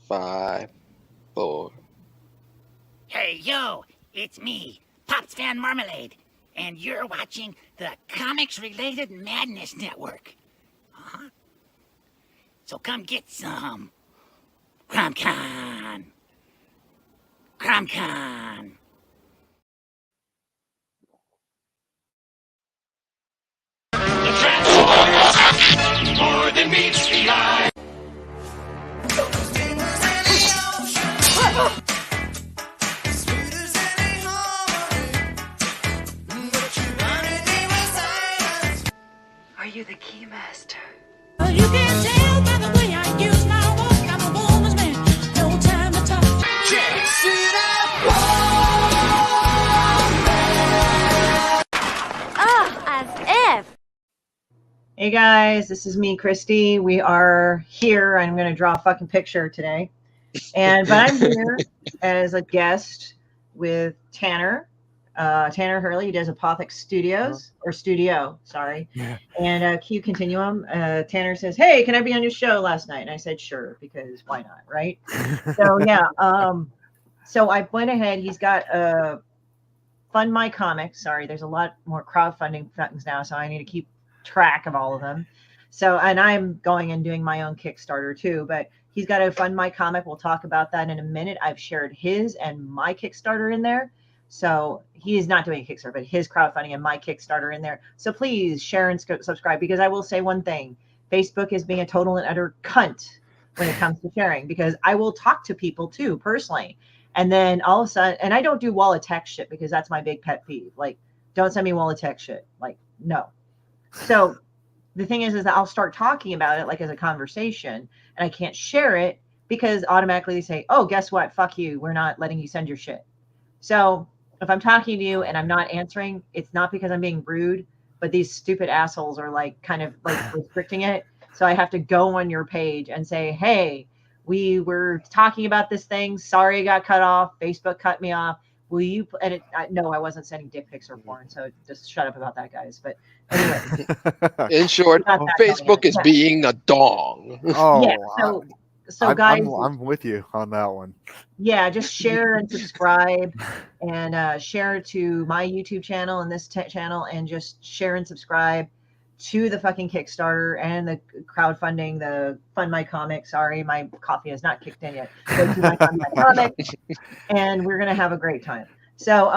5, 4. Hey, yo, it's me, Pops Fan Marmalade, and you're watching the Comics-Related Madness Network. Uh-huh. So come get some. CromCon. CromCon. The Transformers, more than meets the eye. Are you the Keymaster? You can tell by the way I use my walk. I'm a woman's man, no time to talk. As if. Hey guys, this is me, Christie. We are here. I'm going to draw a fucking picture today. But I'm here as a guest with Tanner. Tanner Hurley. He does Apothic Studios, or Studio, sorry. Yeah. And Q Continuum. Tanner says, hey, can I be on your show last night? And I said, sure, because why not, right? So, yeah. So I went ahead. He's got Fund My Comics. Sorry, there's a lot more crowdfunding things now, so I need to keep track of all of them. So, and I'm going and doing my own Kickstarter too, but he's got to Fund My Comic. We'll talk about that in a minute. I've shared his and my Kickstarter in there. So he is not doing a Kickstarter, but his crowdfunding and my Kickstarter in there. So please share and subscribe, because I will say one thing. Facebook is being a total and utter cunt when it comes to sharing, because I will talk to people too, personally. And then all of a sudden, and I don't do wall of text shit, because that's my big pet peeve. Like, don't send me wall of text shit. Like, no. So the thing is that I'll start talking about it like as a conversation, and I can't share it because automatically they say, oh, guess what? Fuck you. We're not letting you send your shit. So if I'm talking to you and I'm not answering, it's not because I'm being rude, but these stupid assholes are like kind of like restricting it. So I have to go on your page and say, hey, we were talking about this thing. Sorry, I got cut off. Facebook cut me off. Will you? And no, I wasn't sending dick pics or porn. So just shut up about that, guys. But anyway. In short, Facebook is being a dong. Oh, yeah. So guys, I'm with you on that one. Yeah, just share and subscribe, and share to my YouTube channel and this channel, and just share and subscribe to the fucking Kickstarter and the crowdfunding, the Fund My Comic. Sorry, my coffee has not kicked in yet. Go to my Fund My Comic, and we're gonna have a great time. So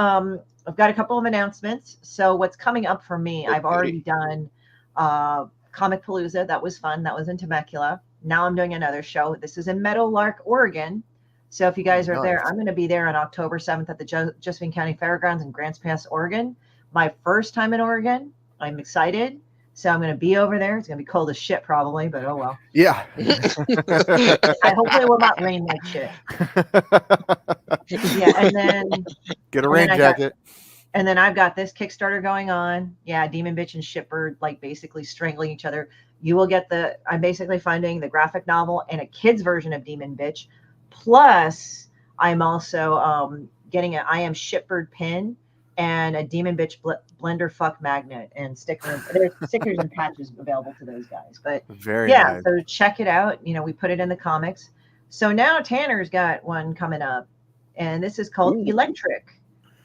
I've got a couple of announcements. So what's coming up for me? I've already done Comic Palooza. That was fun. That was in Temecula. Now I'm doing another show. This is in Meadowlark, Oregon. So if you guys are there, I'm going to be there on October 7th at the Josephine County Fairgrounds in Grants Pass, Oregon. My first time in Oregon. I'm excited. So I'm going to be over there. It's going to be cold as shit probably, but oh well. Yeah. I hopefully it will not rain like shit. Yeah, and then get a rain jacket. And then I've got this Kickstarter going on. Yeah, Demon Bitch and Shitbird, like basically strangling each other. You will get I'm basically funding the graphic novel and a kid's version of Demon Bitch. Plus, I'm also getting an I Am Shitbird pin and a Demon Bitch blender fuck magnet and stickers. There's stickers and patches available to those guys. But very yeah, nice. So check it out. You know, we put it in the comics. So now Tanner's got one coming up, and this is called Electric,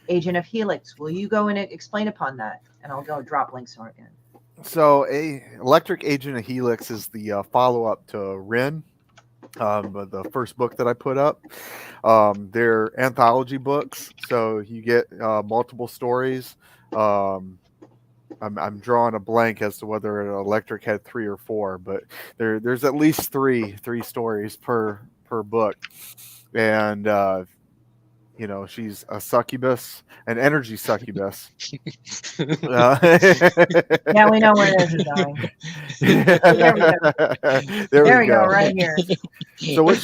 Agent of Helix. Will you go and explain upon that? And I'll go drop links on it again. So, Electric Agent of Helix is the follow-up to Rin, the first book that I put up. They're anthology books, so you get multiple stories. I'm drawing a blank as to whether Electric had 3 or 4, but there's at least three stories per book, and you know, she's a succubus, an energy succubus. Yeah, we know where this is going. There we go. There we go, right here. So what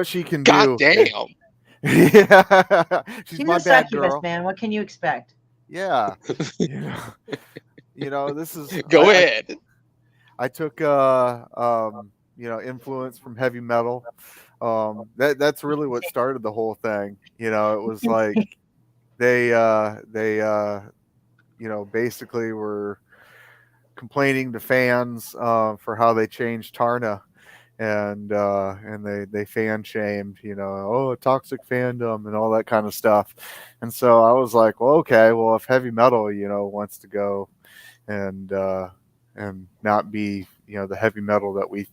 she can do? God damn. Yeah, she's a bad succubus, girl. man. What can you expect? Yeah, you know, this is. Go ahead. I took influence from heavy metal. That's really what started the whole thing. You know, it was like they basically were complaining to fans for how they changed Tarna, and they fan shamed, oh, toxic fandom and all that kind of stuff. And so I was like, well, okay, well, if heavy metal, wants to go and not be, the heavy metal that we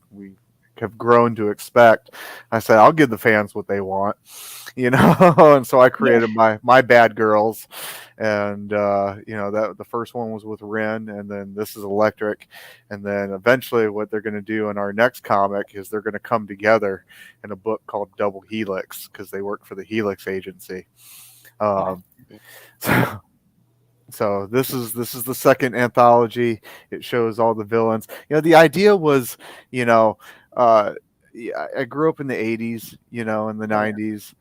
have grown to expect, I said I'll give the fans what they want, and so I created my bad girls, and that the first one was with Ren, and then this is Electric, and then eventually what they're going to do in our next comic is they're going to come together in a book called Double Helix, because they work for the Helix agency. So so this is the second anthology. It shows all the villains. The idea was, yeah, I grew up in the '80s, in the '90s,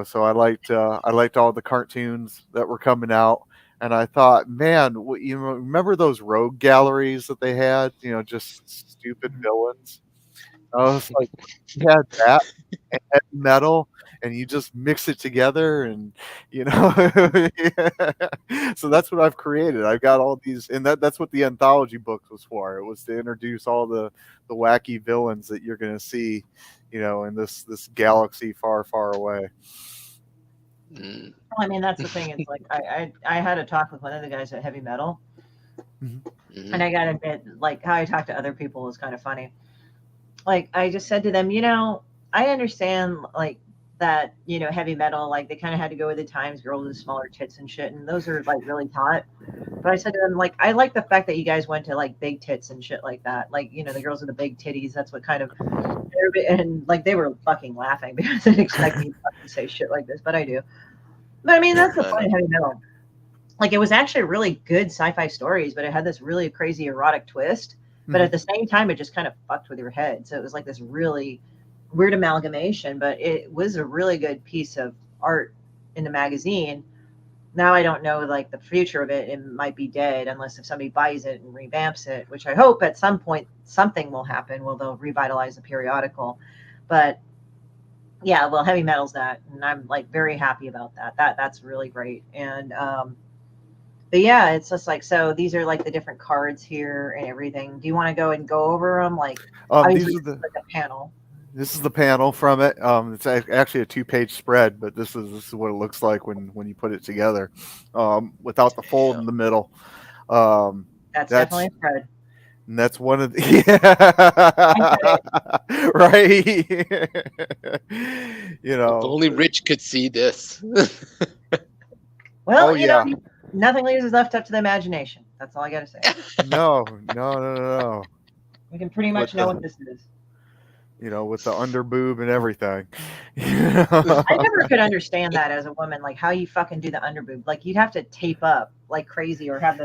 so I liked all the cartoons that were coming out, and I thought, man, remember those rogue galleries that they had? Just stupid villains. I was like, you had that and heavy metal, and you just mix it together, and you know, so that's what I've created. I've got all these, and that's what the anthology book was for. It was to introduce all the wacky villains that you're going to see, in this galaxy far, far away. Mm. Well, I mean, that's the thing. It's like I had a talk with one of the guys at Heavy Metal, Mhm. and I gotta admit, like how I talk to other people was kind of funny. Like I just said to them, I understand like that, heavy metal, like they kind of had to go with the times, girls with smaller tits and shit, and those are like really hot. But I said to them, like, I like the fact that you guys went to like big tits and shit like that. Like, the girls with the big titties, that's what kind of, and like they were fucking laughing because they didn't expect me to fucking say shit like this, but I do. But I mean, that's the I point of know. heavy metal. Like it was actually really good sci-fi stories, but it had this really crazy erotic twist. But at the same time, it just kind of fucked with your head. So it was like this really weird amalgamation, but it was a really good piece of art in the magazine. Now I don't know like the future of it. It might be dead unless if somebody buys it and revamps it, which I hope at some point something will happen. Well, they'll revitalize the periodical. But yeah, well, heavy metal's that, and I'm like very happy about that. That's really great. And but yeah, it's just like, so these are like the different cards here and everything. Do you want to go and go over them? Like obviously These are this is like a panel. this is the panel from it. It's actually a 2-page spread, but this is what it looks like when you put it together, without the fold Yeah. in the middle. Um, That's that's definitely a spread. and that's one of the right. If only Rich could see this. Well, Oh yeah. nothing leaves us left up to the imagination. That's all I got to say. No. We can pretty much With know the what this is. with the under boob and everything. I never could understand that as a woman, like how you fucking do the underboob. Like you'd have to tape up like crazy, or have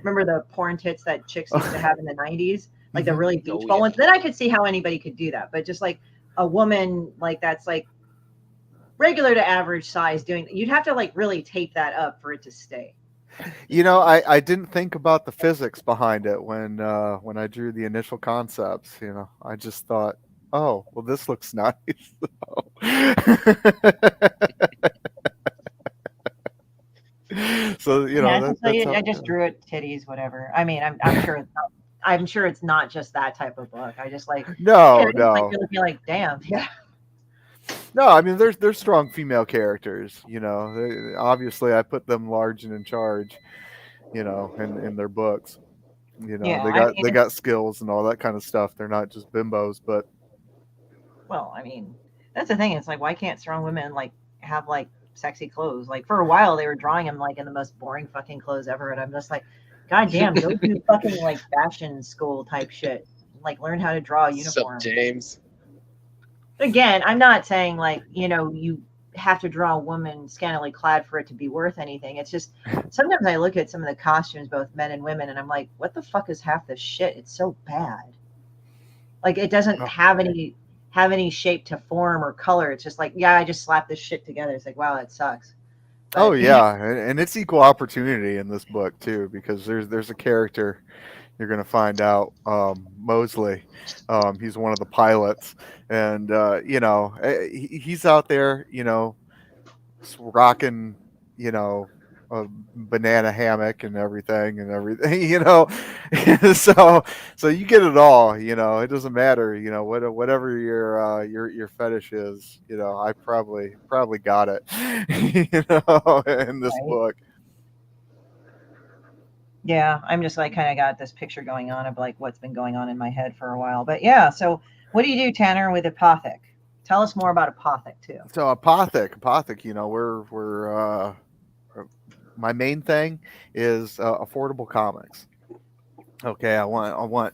remember the porn tits that chicks used to have in the 90s, like the really beach Oh, ball yeah. ones. Then I could see how anybody could do that, but just like a woman like that's like regular to average size doing, you'd have to like really tape that up for it to stay. I didn't think about the physics behind it when I drew the initial concepts. I just thought, oh, well, this looks nice. So Yeah, that, so that's how I it just goes. drew it, titties, whatever. I mean, I'm sure it's not. I'm sure it's not just that type of book. I just like, No, it's like no, you're looking like, damn, yeah. no. I mean, there's strong female characters. Obviously, I put them large and in charge. In their books. Yeah, They I got mean, skills and all that kind of stuff. They're not just bimbos, but well, I mean, that's the thing. It's like, why can't strong women like have like sexy clothes? Like for a while, they were drawing them like in the most boring fucking clothes ever, and I'm just like, God damn, go do fucking like fashion school type shit. Like learn how to draw a Sup, uniform. James? Again, I'm not saying like, you have to draw a woman scantily clad for it to be worth anything. It's just sometimes I look at some of the costumes, both men and women, and I'm like, what the fuck is half this shit? It's so bad. Like it doesn't have any shape to form or color. It's just like, yeah, I just slapped this shit together. It's like, wow, that sucks. oh But yeah, and it's equal opportunity in this book too, because there's a character you're gonna find out, Mosley. He's one of the pilots, and he's out there, rocking, you know, a banana hammock and everything, you know. So you get it all, you know. It doesn't matter, you know, whatever your fetish is, you know. I probably got it, you know, in this Right. book. Yeah, I'm just like kind of got this picture going on of like what's been going on in my head for a while. But yeah, so what do you do, Tanner, with Apothic? Tell us more about Apothic too. So Apothic, you know, we're my main thing is affordable comics. Okay, I want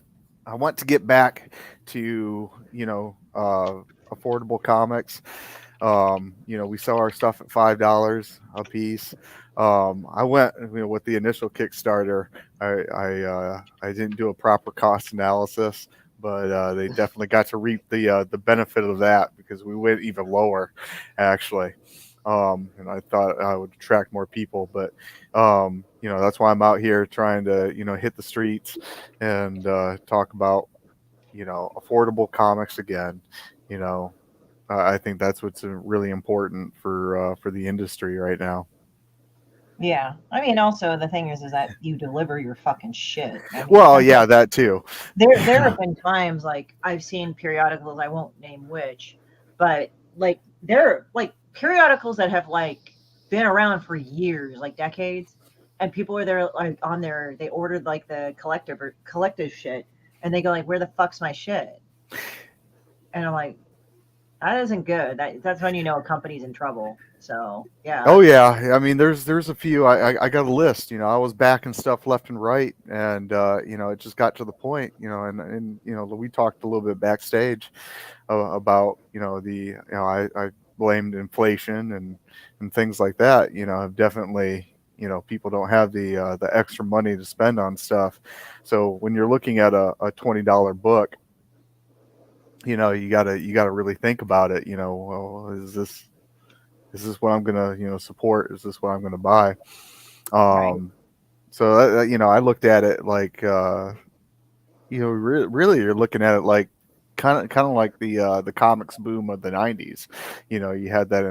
to get back to, you know, affordable comics. You know, we sell our stuff at $5 a piece. I went, you know, with the initial Kickstarter. I didn't do a proper cost analysis, but they definitely got to reap the benefit of that because we went even lower, actually. And I thought I would attract more people, but you know, that's why I'm out here trying to, you know, hit the streets and talk about, you know, affordable comics again. You know, I think that's what's really important for the industry right now. Yeah, I mean, also the thing is that you deliver your fucking shit. I mean, Well, sometimes yeah, that too. there have been times like I've seen periodicals, I won't name which, but like there are like periodicals that have like been around for years, like decades, and people are there like on their they ordered like the collective shit, and they go like, where the fuck's my shit? And I'm like, that isn't good. That's when you know a company's in trouble. So yeah. Oh yeah, I mean, there's a few. I got a list. You know, I was backing stuff left and right, and you know, it just got to the point. You know, and you know, we talked a little bit backstage about, you know, I blamed inflation and things like that. You know, I've definitely, you know, people don't have the extra money to spend on stuff. So when you're looking at a $20 book, you know, you gotta really think about it. You know, well, is this what I'm gonna, you know, support? Is this what I'm gonna buy? Right. Um, so you know, I looked at it like, you know, really, you're looking at it like kind of like the comics boom of the '90s. You know, you had that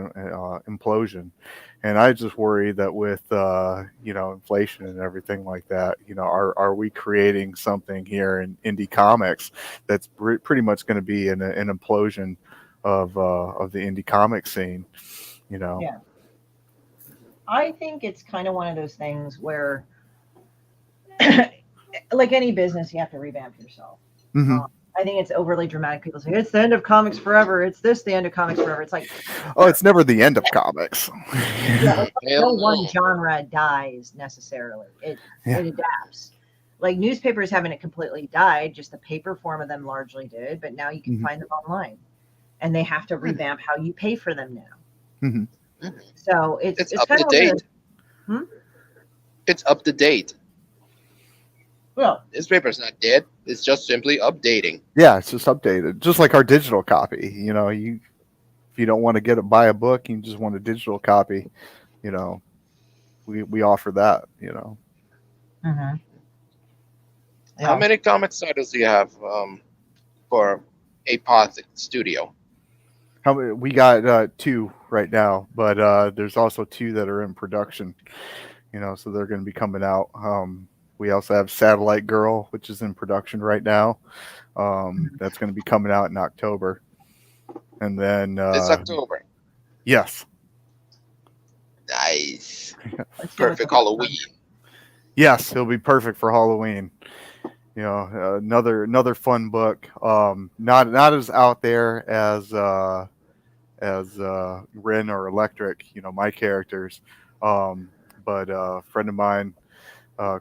implosion, and I just worry that with you know, inflation and everything like that, you know, are we creating something here in indie comics that's pretty much going to be an implosion of the indie comic scene? You know. Yeah. I think it's kind of one of those things where like any business, you have to revamp yourself. Hmm. Um, I think it's overly dramatic. People say it's the end of comics forever. It's this the end of comics forever. It's like, Oh, it's never the end of comics. yeah, it's like no Hell one no. genre dies necessarily. It Yeah. it adapts. Like newspapers haven't completely died, just the paper form of them largely did. But now you can Mhm. find them online, and they have to revamp how you pay for them now. Mhm. So It's it's up kind to of one of date. those. Hmm? It's up to date. Well, Newspaper's not dead. It's just simply updating. Yeah, it's just updated, just like our digital copy. You know, if you don't want to buy a book, you just want a digital copy. You know, we offer that. You know, mhm. How Yeah. many comics titles do you have for Apothic Studio? how many, we got two right now, but there's also two that are in production. You know, so they're going to be coming out. We also have Satellite Girl, which is in production right now. That's going to be coming out in October, and then This October. yes, Nice. Let's see what the Perfect Halloween. yes, it'll be perfect for Halloween. You know, another fun book. Not as out there as Ren or Electric. You know, my characters. But a friend of mine,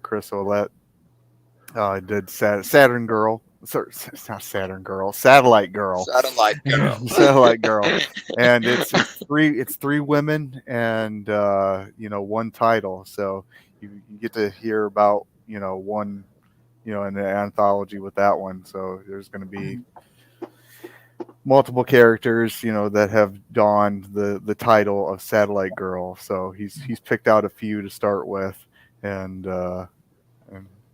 Chris Olette, did Saturn Girl. Sorry, it's not Saturn Girl. Satellite Girl. Satellite Girl. Satellite Girl. And it's three women and you know, one title. So you get to hear about, you know, one, you know, in the anthology with that one. So there's going to be multiple characters, you know, that have donned the title of Satellite Girl. So he's picked out a few to start with, and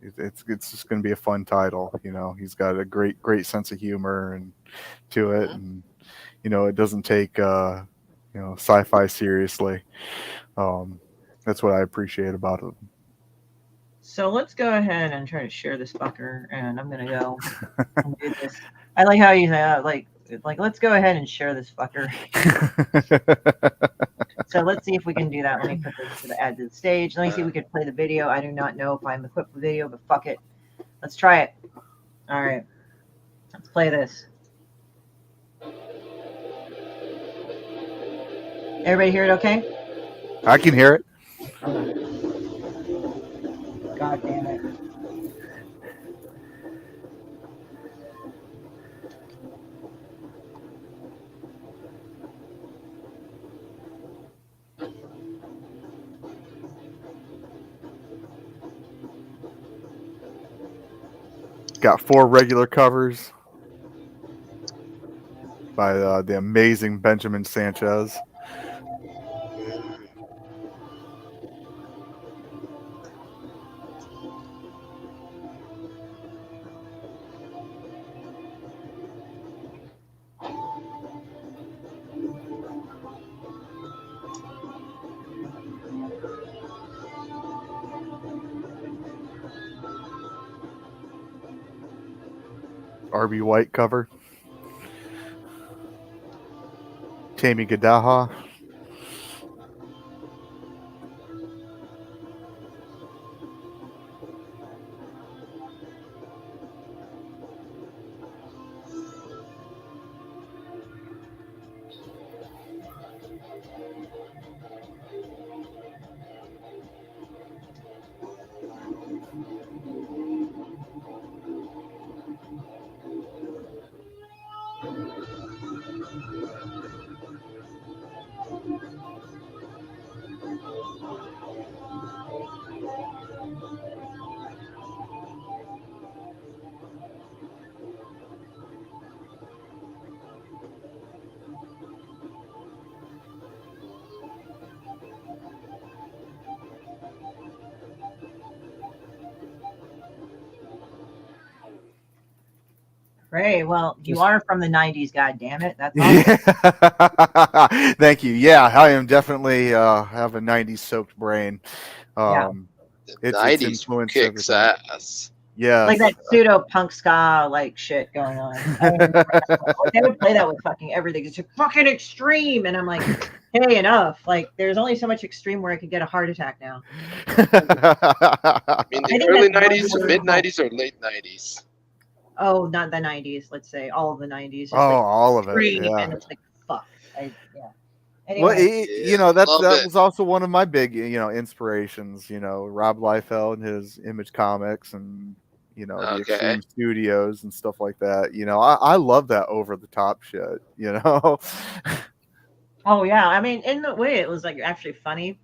it's just going to be a fun title. You know, he's got a great sense of humor and to it, and you know, it doesn't take you know, sci-fi seriously. Um, That's what I appreciate about it. So let's go ahead and try to share this fucker, and I'm gonna go and do this. I like how you say like let's go ahead and share this fucker. So let's see if we can do that. Let me put this to the add to the stage. Let me see if we can play the video. I do not know if I'm equipped with video, but fuck it. Let's try it. All right. Let's play this. Everybody hear it okay? I can hear it. God damn it. Got 4 regular covers by the amazing Benjamin Sanchez. RB White cover. Tammy Gadaha. Great. Well, you are from the 90s, god damn it. That's awesome. Thank you. Yeah, I am definitely have a 90s soaked brain. The It's 90s influenced kicks everything. ass. Yeah. Like that pseudo punk ska like shit going on. I remember they would play that with fucking everything. It's like fucking extreme, and I'm like, hey, enough. Like, there's only so much extreme where I could get a heart attack now. I mean, I the think early that's 90s, one or word. mid 90s, or late 90s. Oh, not the 90s. Let's say all of the 90s. Just Oh, like all of it. extreme, Yeah. and it's like fuck. Yeah. Well, Anyway, you know, that love it. was also one of my big, inspirations. Rob Liefeld and his Image Comics, and the Okay. Extreme Studios and stuff like that. I love that over the top shit. oh yeah. I mean, in the way it was like actually funny.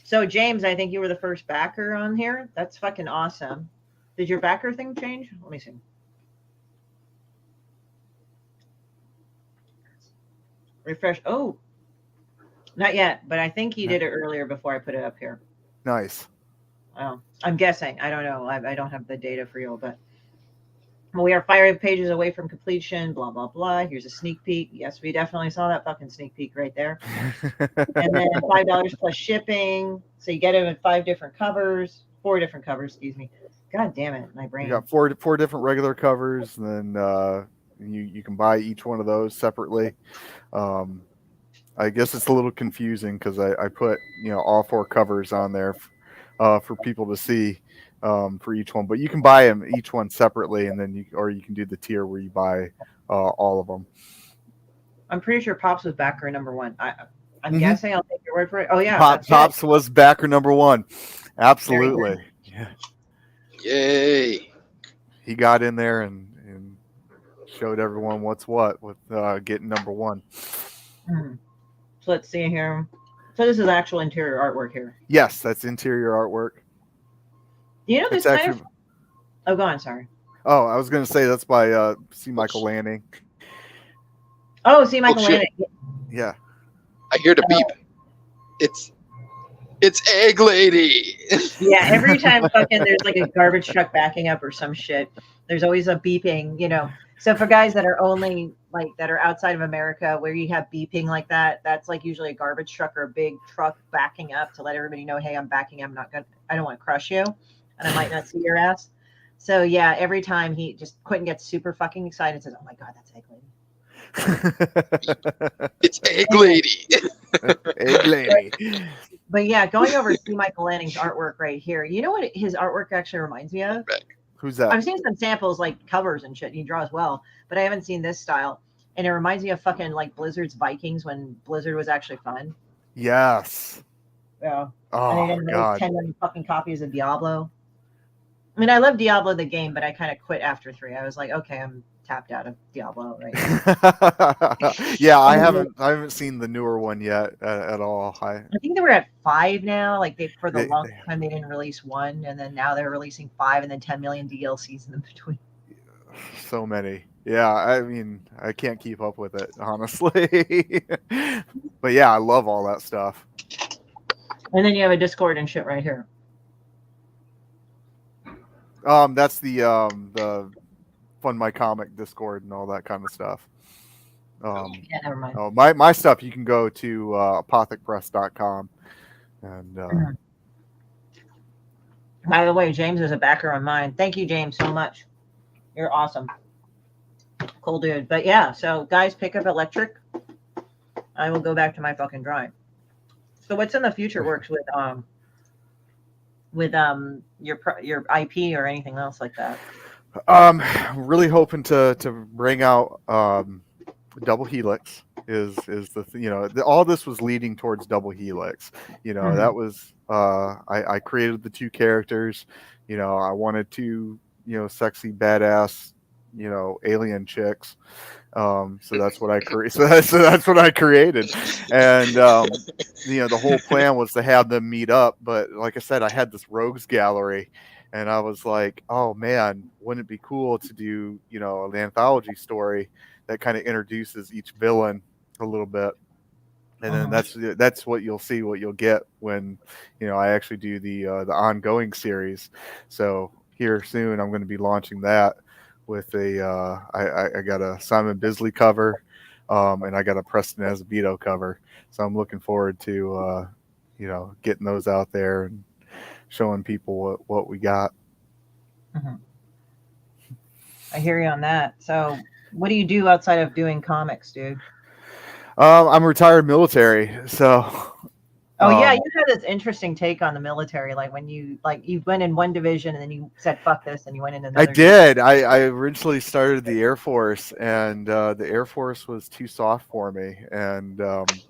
So James, I think you were the first backer on here. That's fucking awesome. Did your backer thing change? Let me see. Refresh. Oh, not yet, but I think he did it earlier before I put it up here. Nice. Oh, I'm guessing. I don't know. I don't have the data for you, but we are 5 pages away from completion. Blah blah blah. Here's a sneak peek. Yes, we definitely saw that fucking sneak peek right there. And then $5 plus shipping. So you get it in 4 different covers. Excuse me. God damn it, my brain. You got four different regular covers, and then you can buy each one of those separately. I guess it's a little confusing because I put all 4 covers on there for people to see for each one, but you can buy them each one separately, and then you can do the tier where you buy all of them. I'm pretty sure Pops was backer number 1. I'm guessing. I'll take your word for it. Oh yeah, Pops was backer number 1. Absolutely. Yeah. Yay. He got in there and showed everyone what's what with getting number 1. So let's see here. So this is actual interior artwork here. Yes, that's interior artwork. You know this It's kind of. Oh, go on. Sorry. Oh, I was going to say that's by C. Michael Lanning. Oh, C. Michael shit. Lanning. Yeah. I hear the beep. It's Egg Lady. Yeah, every time fucking there's like a garbage truck backing up or some shit, there's always a beeping, So for guys that are only like that are outside of America, where you have beeping like that, that's like usually a garbage truck or a big truck backing up to let everybody know, hey, I'm backing. I'm not gonna. I don't want to crush you, and I might not see your ass. So yeah, every time he just Quentin gets super fucking excited and says, "Oh my god, that's Egg Lady." It's Egg Lady. Egg lady. But yeah, going over to see Michael Lanning's artwork right here. You know what his artwork actually reminds me of? Who's that? I've seen some samples like covers and shit. He draws well, but I haven't seen this style. And it reminds me of fucking like Blizzard's Vikings when Blizzard was actually fun. Yes. Yeah. Oh And they didn't release God. 10 million fucking copies of Diablo. I mean, I love Diablo the game, but I kind of quit after 3. I was like, okay, I'm tapped out of Diablo right now. Yeah, I haven't seen the newer one yet at all. I think they were at 5 now. Like for the They- longest time they didn't release 1, and then now they're releasing 5, and then 10 million DLCs in between. So many. Yeah, I mean, I can't keep up with it, honestly. But yeah, I love all that stuff. And then you have a Discord and shit right here. That's the Fund My Comic Discord and all that kind of stuff. Yeah, never mind. Oh, my stuff, you can go to apothecpress.com. And By the way, James is a backer on mine. Thank you, James, so much. You're awesome. Cool dude. But yeah, so guys, pick up Electric. I will go back to my fucking drawing. So what's in the future works with your IP or anything else like that? I'm really hoping to bring out Double Helix is all this was leading towards Double Helix. That was I created the 2 characters. I wanted 2 sexy badass alien chicks. So that's what I created. So that's what I created, and the whole plan was to have them meet up. But like I said, I had this rogues gallery, and I was like, oh man, wouldn't it be cool to do an anthology story that kind of introduces each villain a little bit, and then that's what you'll see, what you'll get when I actually do the ongoing series. So here soon, I'm going to be launching that. With I got a Simon Bisley cover, and I got a Preston Azevedo cover. So I'm looking forward to, getting those out there and showing people what we got. Mm-hmm. I hear you on that. So what do you do outside of doing comics, dude? I'm retired military, so. Oh yeah, you had this interesting take on the military, like when you went in one division and then you said fuck this and you went into another. I did. I originally started the Air Force, and the Air Force was too soft for me. And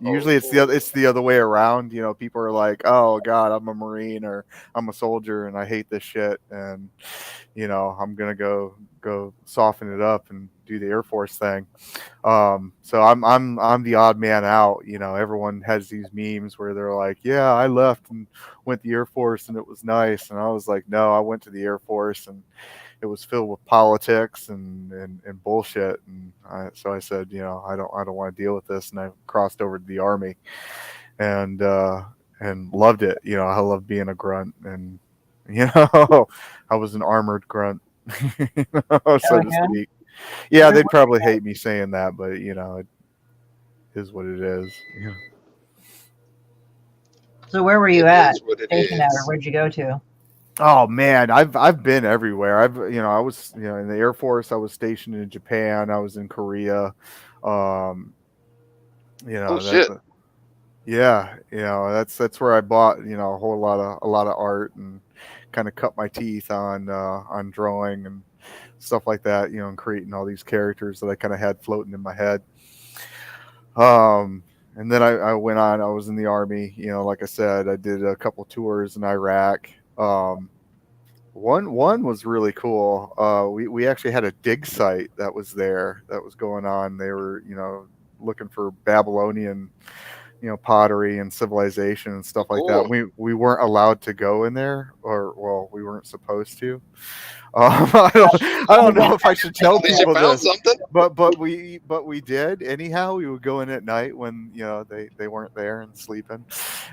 usually it's the other way around. People are like, "Oh God, I'm a Marine or I'm a soldier, and I hate this shit." And I'm gonna go soften it up and do the Air Force thing. So I'm the odd man out. Everyone has these memes where they're like, "Yeah, I left and went to the Air Force and it was nice," and I was like, "No, I went to the Air Force and it was filled with politics and bullshit." And so I said, I don't want to deal with this, and I crossed over to the Army, and loved it. I love being a grunt, and I was an armored grunt, so to speak. Yeah, they'd probably hate me saying that, but it is what it is. Yeah. So where were you at? Stationed at, or where'd you go to? Oh man, I've been everywhere. I was in the Air Force. I was stationed in Japan. I was in Korea. Shit. Yeah, that's where I bought a whole lot of art and kind of cut my teeth on drawing and stuff like that. And creating all these characters that I kind of had floating in my head. And then I went on. I was in the Army. Like I said, I did a couple tours in Iraq. One was really cool. We actually had a dig site that was there that was going on. They were looking for Babylonian pottery and civilization and stuff like that. We weren't allowed to go in there, or we weren't supposed to. I don't know if I should tell people this, but we did anyhow. We would go in at night when they weren't there and sleeping,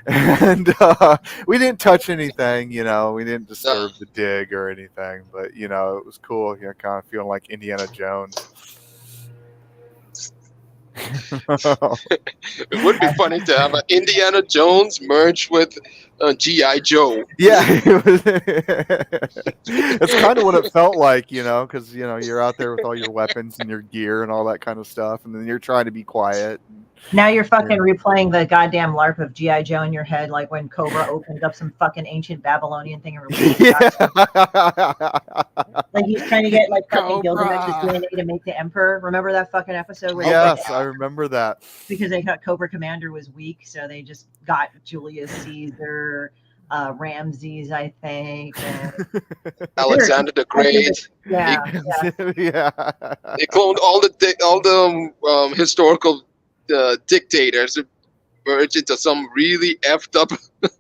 and we didn't touch anything. We didn't disturb the dig or anything, but it was cool. Kind of feeling like Indiana Jones. It would be funny to have an Indiana Jones merge with G.I. Joe. Yeah, it's kind of what it felt like, because you're out there with all your weapons and your gear and all that kind of stuff, and then you're trying to be quiet. Now you're fucking replaying the goddamn LARP of G.I. Joe in your head, like when Cobra opens up some fucking ancient Babylonian thing and releases like he's trying to get like fucking Gilgamesh's DNA to make the Emperor. Remember that fucking episode? Where Yes, I remember that. Because they thought Cobra Commander was weak, so they just got Julius Caesar, Ramses, I think, and Alexander the Great. Yeah. They cloned all the historical dictators, merged into some really effed up. But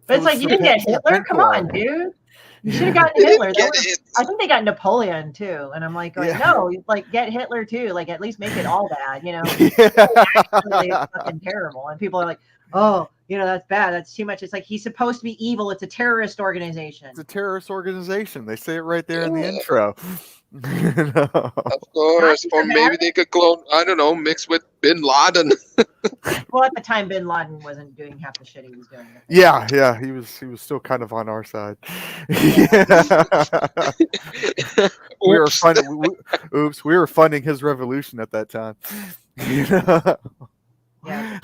it's like you didn't get Hitler. Come on, dude. You should have gotten Hitler. I think they got Napoleon too, and I'm like, no, like get Hitler too. Like at least make it all bad, Actually, it's fucking terrible, and people are like, oh, that's bad. That's too much. It's like he's supposed to be evil. It's a terrorist organization. It's a terrorist organization. They say it right there in the intro. Of course, or maybe they could clone. I don't know, mix with Bin Laden. Well, at the time, Bin Laden wasn't doing half the shit he was doing. Yeah, he was still kind of on our side. We were funding. We were funding his revolution at that time. Yeah. How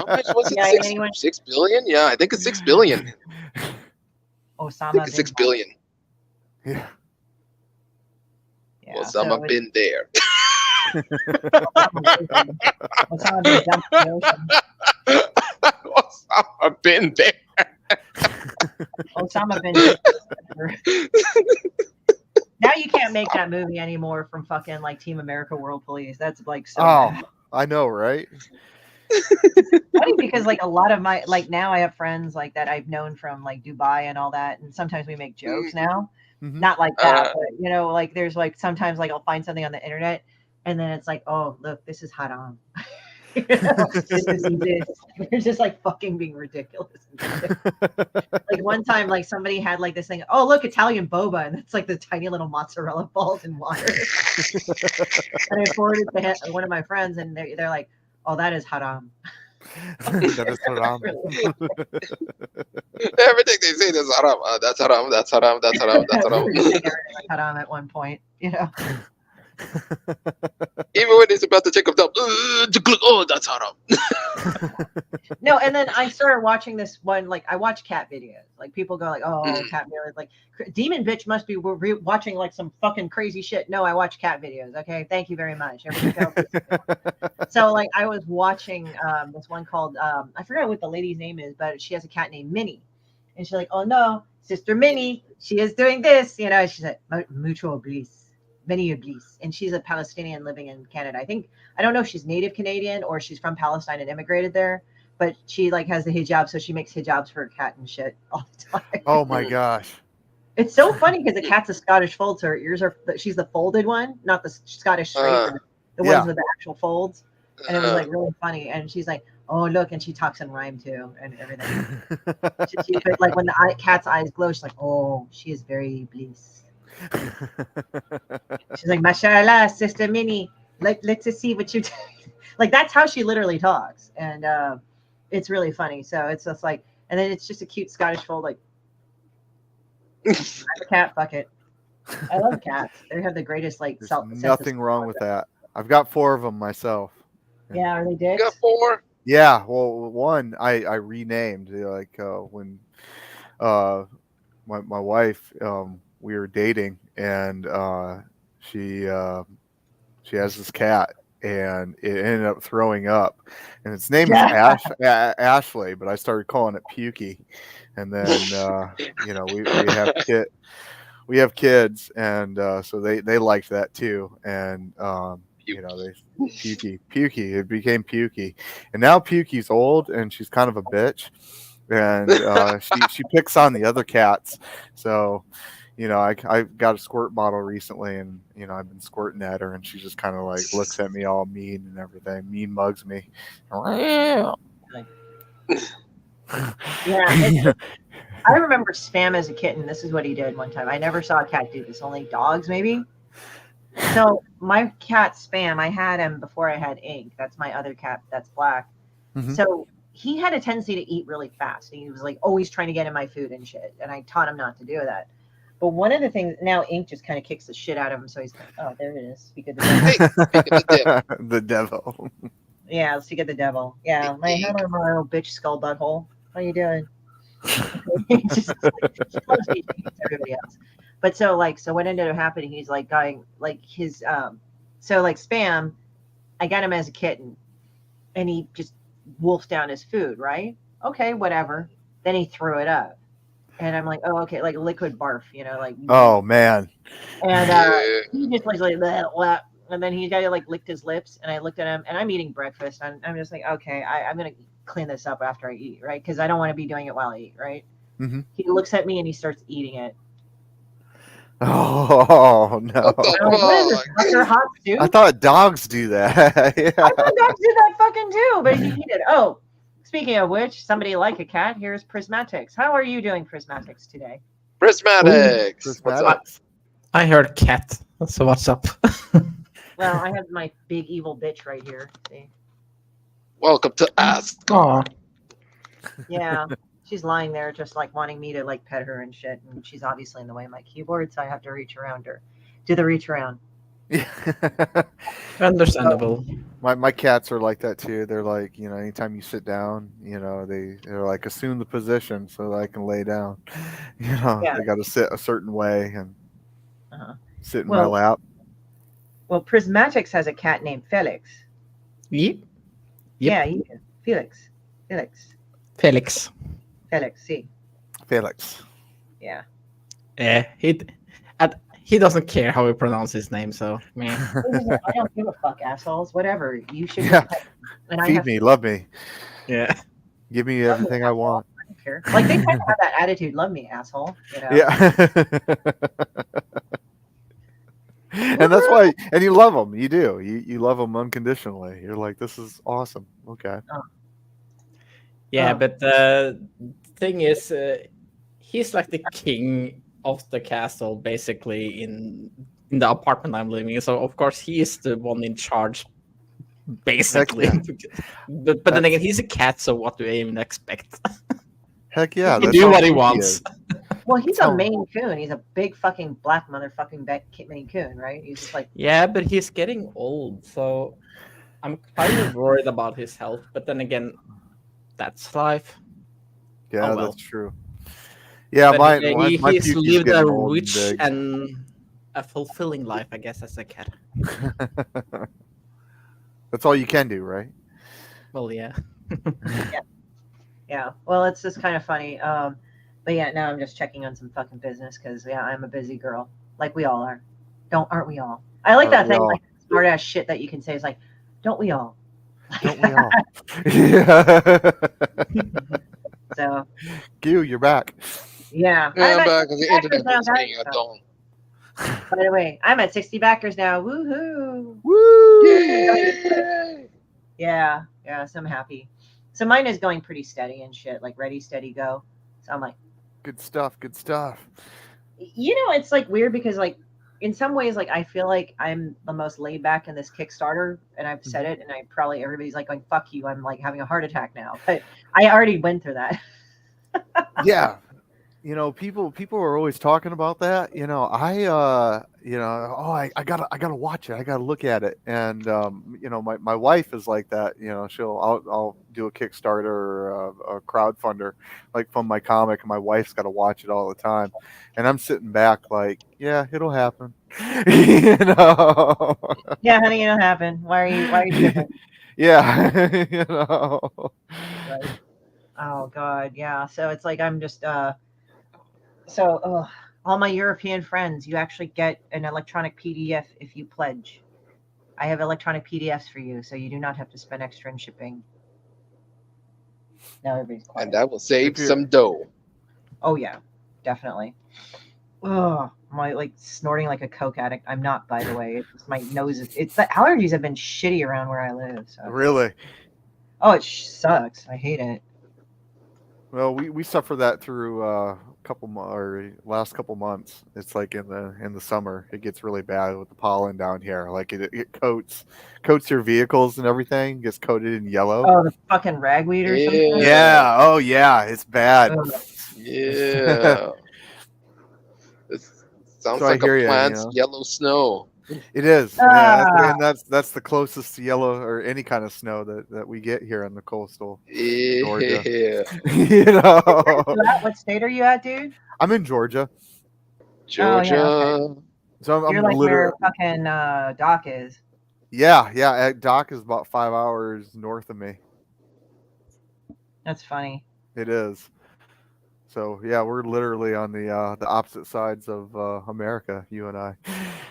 much was it? 6 billion? Yeah, I think it's 6 billion. Osama. I think it's 6 billion. Yeah. Osama been there. Osama been dumped in the ocean. Osama been there. Osama been. Now you can't make that movie anymore from fucking like Team America World Police. That's like so. Bad. I know, right? Funny because like a lot of my now I have friends like that I've known from like Dubai and all that, and sometimes we make jokes now. Mm-hmm. Not like that, but like there's like sometimes like I'll find something on the internet and then it's like, oh look, this is haram. They're just like fucking being ridiculous. Like one time, like somebody had like this thing. Oh look, Italian boba, and it's like the tiny little mozzarella balls in water. And I forwarded it to one of my friends, and they're like, "Oh, that is haram." That is haram. Everything they say is haram. That's haram. That's haram. That's haram. That's haram. Haram at one point, Even when he's about to take a dump, oh, that's haram. No, and then I started watching this one. Like I watch cat videos. Like people go like, "Oh, cat videos." Like Demon Bitch must be watching like some fucking crazy shit. No, I watch cat videos. Okay, thank you very much. So like I was watching this one called I forgot what the lady's name is, but she has a cat named Minnie, and she's like, "Oh no, Sister Minnie, she is doing this." She's like mutual bliss. Many Iblis, and she's a Palestinian living in Canada. I don't know if she's native Canadian or she's from Palestine and immigrated there, but she like has the hijab, so she makes hijabs for her cat and shit all the time. Oh my gosh. It's so funny because the cat's a Scottish fold, so her ears she's the folded one, not the Scottish straight, the ones with the actual folds. And it was like really funny. And she's like, oh look, and she talks in rhyme too and everything. But like when the cat's eyes glow, she's like, oh, she is very bliss. She's like, mashallah, Sister Minnie, let's just see what you do. Like that's how she literally talks, and it's really funny. So it's just like, and then it's just a cute Scottish fold, like cat. Fuck it, I love cats. They have the greatest like self. Nothing wrong with that. I've got 4 of them myself. Yeah, are they dicks? You got 4? Yeah, well, one I renamed like when my wife we were dating, and she has this cat, and it ended up throwing up, and its name is Ashley, but I started calling it Pukey, and then we have kids, and so they liked that too, and Pukey, it became Pukey, and now Pukey's old and she's kind of a bitch, and she picks on the other cats, so. I got a squirt bottle recently, and I've been squirting at her, and she just kind of like looks at me all mean and everything. Mean mugs me. Yeah, I remember Spam as a kitten. This is what he did one time. I never saw a cat do this. Only dogs, maybe. So my cat Spam, I had him before I had Ink. That's my other cat that's black. Mhm. So he had a tendency to eat really fast. He was like always trying to get in my food and shit. And I taught him not to do that. But one of the things now Ink just kind of kicks the shit out of him. So he's oh, there it is. Speak of the devil. Hey, speak of the devil. The devil. Yeah, speak of the devil. Yeah, my hello, my little bitch skull butthole. How you doing? He just he loves me, he hates everybody else. But so what ended up happening, he's like going like his so like Spam, I got him as a kitten and he just wolfed down his food, right? Okay, whatever. Then he threw it up. And I'm like, oh, okay, like liquid barf, like Oh man. and Yeah. he just was like blah, blah. And then he got like licked his lips and I looked at him and I'm eating breakfast and I'm just like, okay, I'm gonna clean this up after I eat, right? Because I don't want to be doing it while I eat, right? Mm-hmm. He looks at me and he starts eating it. Oh no! What the I'm like, what is this? fuck? Dr. Hot soup? I thought dogs do that. Yeah. I thought dogs do that fucking too, but he did. Oh, speaking of which, somebody like a cat. Here's Prismatics. How are you doing, Prismatics, today? Prismatics. What's up? Prismatics. I heard cat. So what's up? Well, I have my big evil bitch right here. See? Welcome to Ask. Oh, Yeah. She's lying there just like wanting me to like pet her and shit. And she's obviously in the way of my keyboard, so I have to reach around her. Do the reach around. understandable. My cats are like that too. They're like, anytime you sit down, they're like assume the position so that I can lay down. Yeah. They got to sit a certain way and Uh-huh. sit in my Well- lap. Well, Prismatics has a cat named Felix. Yep. Yeah, you do. Felix. Felix. Felix, see. Felix. Yeah. He doesn't care how we pronounce his name, so man. I don't give a fuck, assholes. Whatever. You should Yeah. just pet me. And I Feed have me, love me, Yeah. give me everything I want. I don't care. Like they kind of have that attitude, love me, asshole. Yeah. And that's why, and you love them. You do. You love them unconditionally. You're like, this is awesome. Okay. Yeah, Oh. but the thing is, he's like the king of the castle, basically in the apartment I'm living in. So of course he is the one in charge, basically. But then again, he's a cat, so what do I even expect? Heck yeah. He that's do how what he cool wants. is. Well, he's a Tell him. Maine Coon. He's a big fucking black motherfucking Maine Coon, right? He's just like, Yeah, but he's getting old, so I'm kind of worried about his health. But then again, that's life. Yeah, Oh, well. that's true. Yeah, But my he's Pukey's lived getting a old and rich big. and a fulfilling life, I guess, as a cat. That's all you can do, right? Well, yeah. yeah. Well, it's just kind of funny. But yeah, now I'm just checking on some fucking business because yeah, I'm a busy girl, like we all are. Aren't we all? I like that Aren't we thing, all? like smart ass shit that you can say is like, don't we all? Don't we all? Yeah. So Q, you're back. yeah, Yeah, I'm at back on the 60 internet. backers now, Saying I guys. don't. By the way, I'm at 60 backers now. Woohoo! Woo! Yay! Yeah, so I'm happy. So mine is going pretty steady and shit, like ready, steady, go. So I'm like, Good stuff. Good stuff. it's like weird because like in some ways, like I feel like I'm the most laid back in this Kickstarter, and I've said it, and I probably everybody's like going, "Fuck you!" I'm like having a heart attack now, but I already went through that. Yeah. People are always talking about that. I gotta watch it. I gotta look at it. And my wife is like that. I'll do a Kickstarter or a crowdfunder, like from my comic, and my wife's got to watch it all the time. And I'm sitting back like, yeah, it'll happen. Yeah, honey, it'll happen. Why are you tripping? Yeah. Right. Oh God, yeah. So it's like I'm just all my European friends, you actually get an electronic PDF if you pledge. I have electronic PDFs for you, so you do not have to spend extra in shipping. Now everybody's quiet. And that will save If you're- some dough. Oh yeah, definitely. Oh, my like snorting like a coke addict. I'm not, by the way. It's my nose. It's the allergies have been shitty around where I live. So. Really? Oh, it sucks. I hate it. Well, we suffer that through last couple months. It's like in the summer, it gets really bad with the pollen down here. Like it coats your vehicles and everything. Gets coated in yellow. Oh, the fucking ragweed or something. Yeah. Oh yeah, it's bad. Ugh. Yeah. It sounds So I like hear a ya, plant's yellow snow. It is. Ah. Yeah, and that's the closest to yellow or any kind of snow that we get here on the coastal Georgia. Yeah. You know. What state are you at, dude? I'm in Georgia. Georgia. okay. So I'm You're like literally where fucking Doc is. yeah. Doc is about 5 hours north of me. That's funny. It is. So yeah, we're literally on the opposite sides of America, you and I.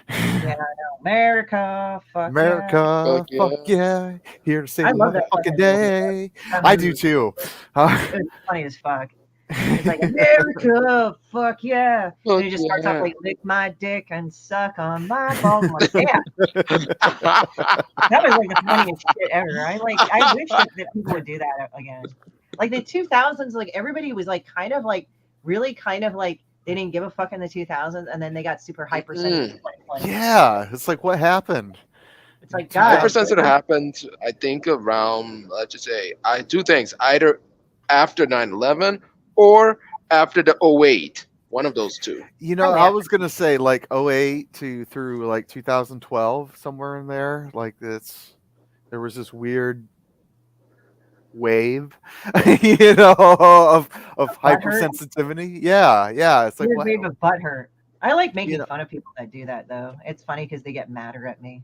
Yeah, I know. America, fuck America, Fuck fuck yeah, here to save I the love that motherfucking fucking day. yeah. I do too. It's funny as fuck. It's like America, fuck yeah. Fuck And he just starts yeah. off like lick my dick and suck on my balls. I'm like, yeah, that was like the funniest shit ever. I wish that people would do that again. Like the 2000s, like everybody was like kind of like really kind of like they didn't give a fuck in the 2000s, and then they got super hypersensitive. Yeah, it's like what happened? It's like God. Hypersensitive happened, I think, around, let's just say, two things. Either after 9/11 or after the '08. One of those two. You know, I was gonna say like 08 through like 2012, somewhere in there. Like there was this weird wave, you know, of hypersensitivity. Yeah. It's like Weird wave of butthurt. I like making fun of people that do that though. It's funny because they get madder at me.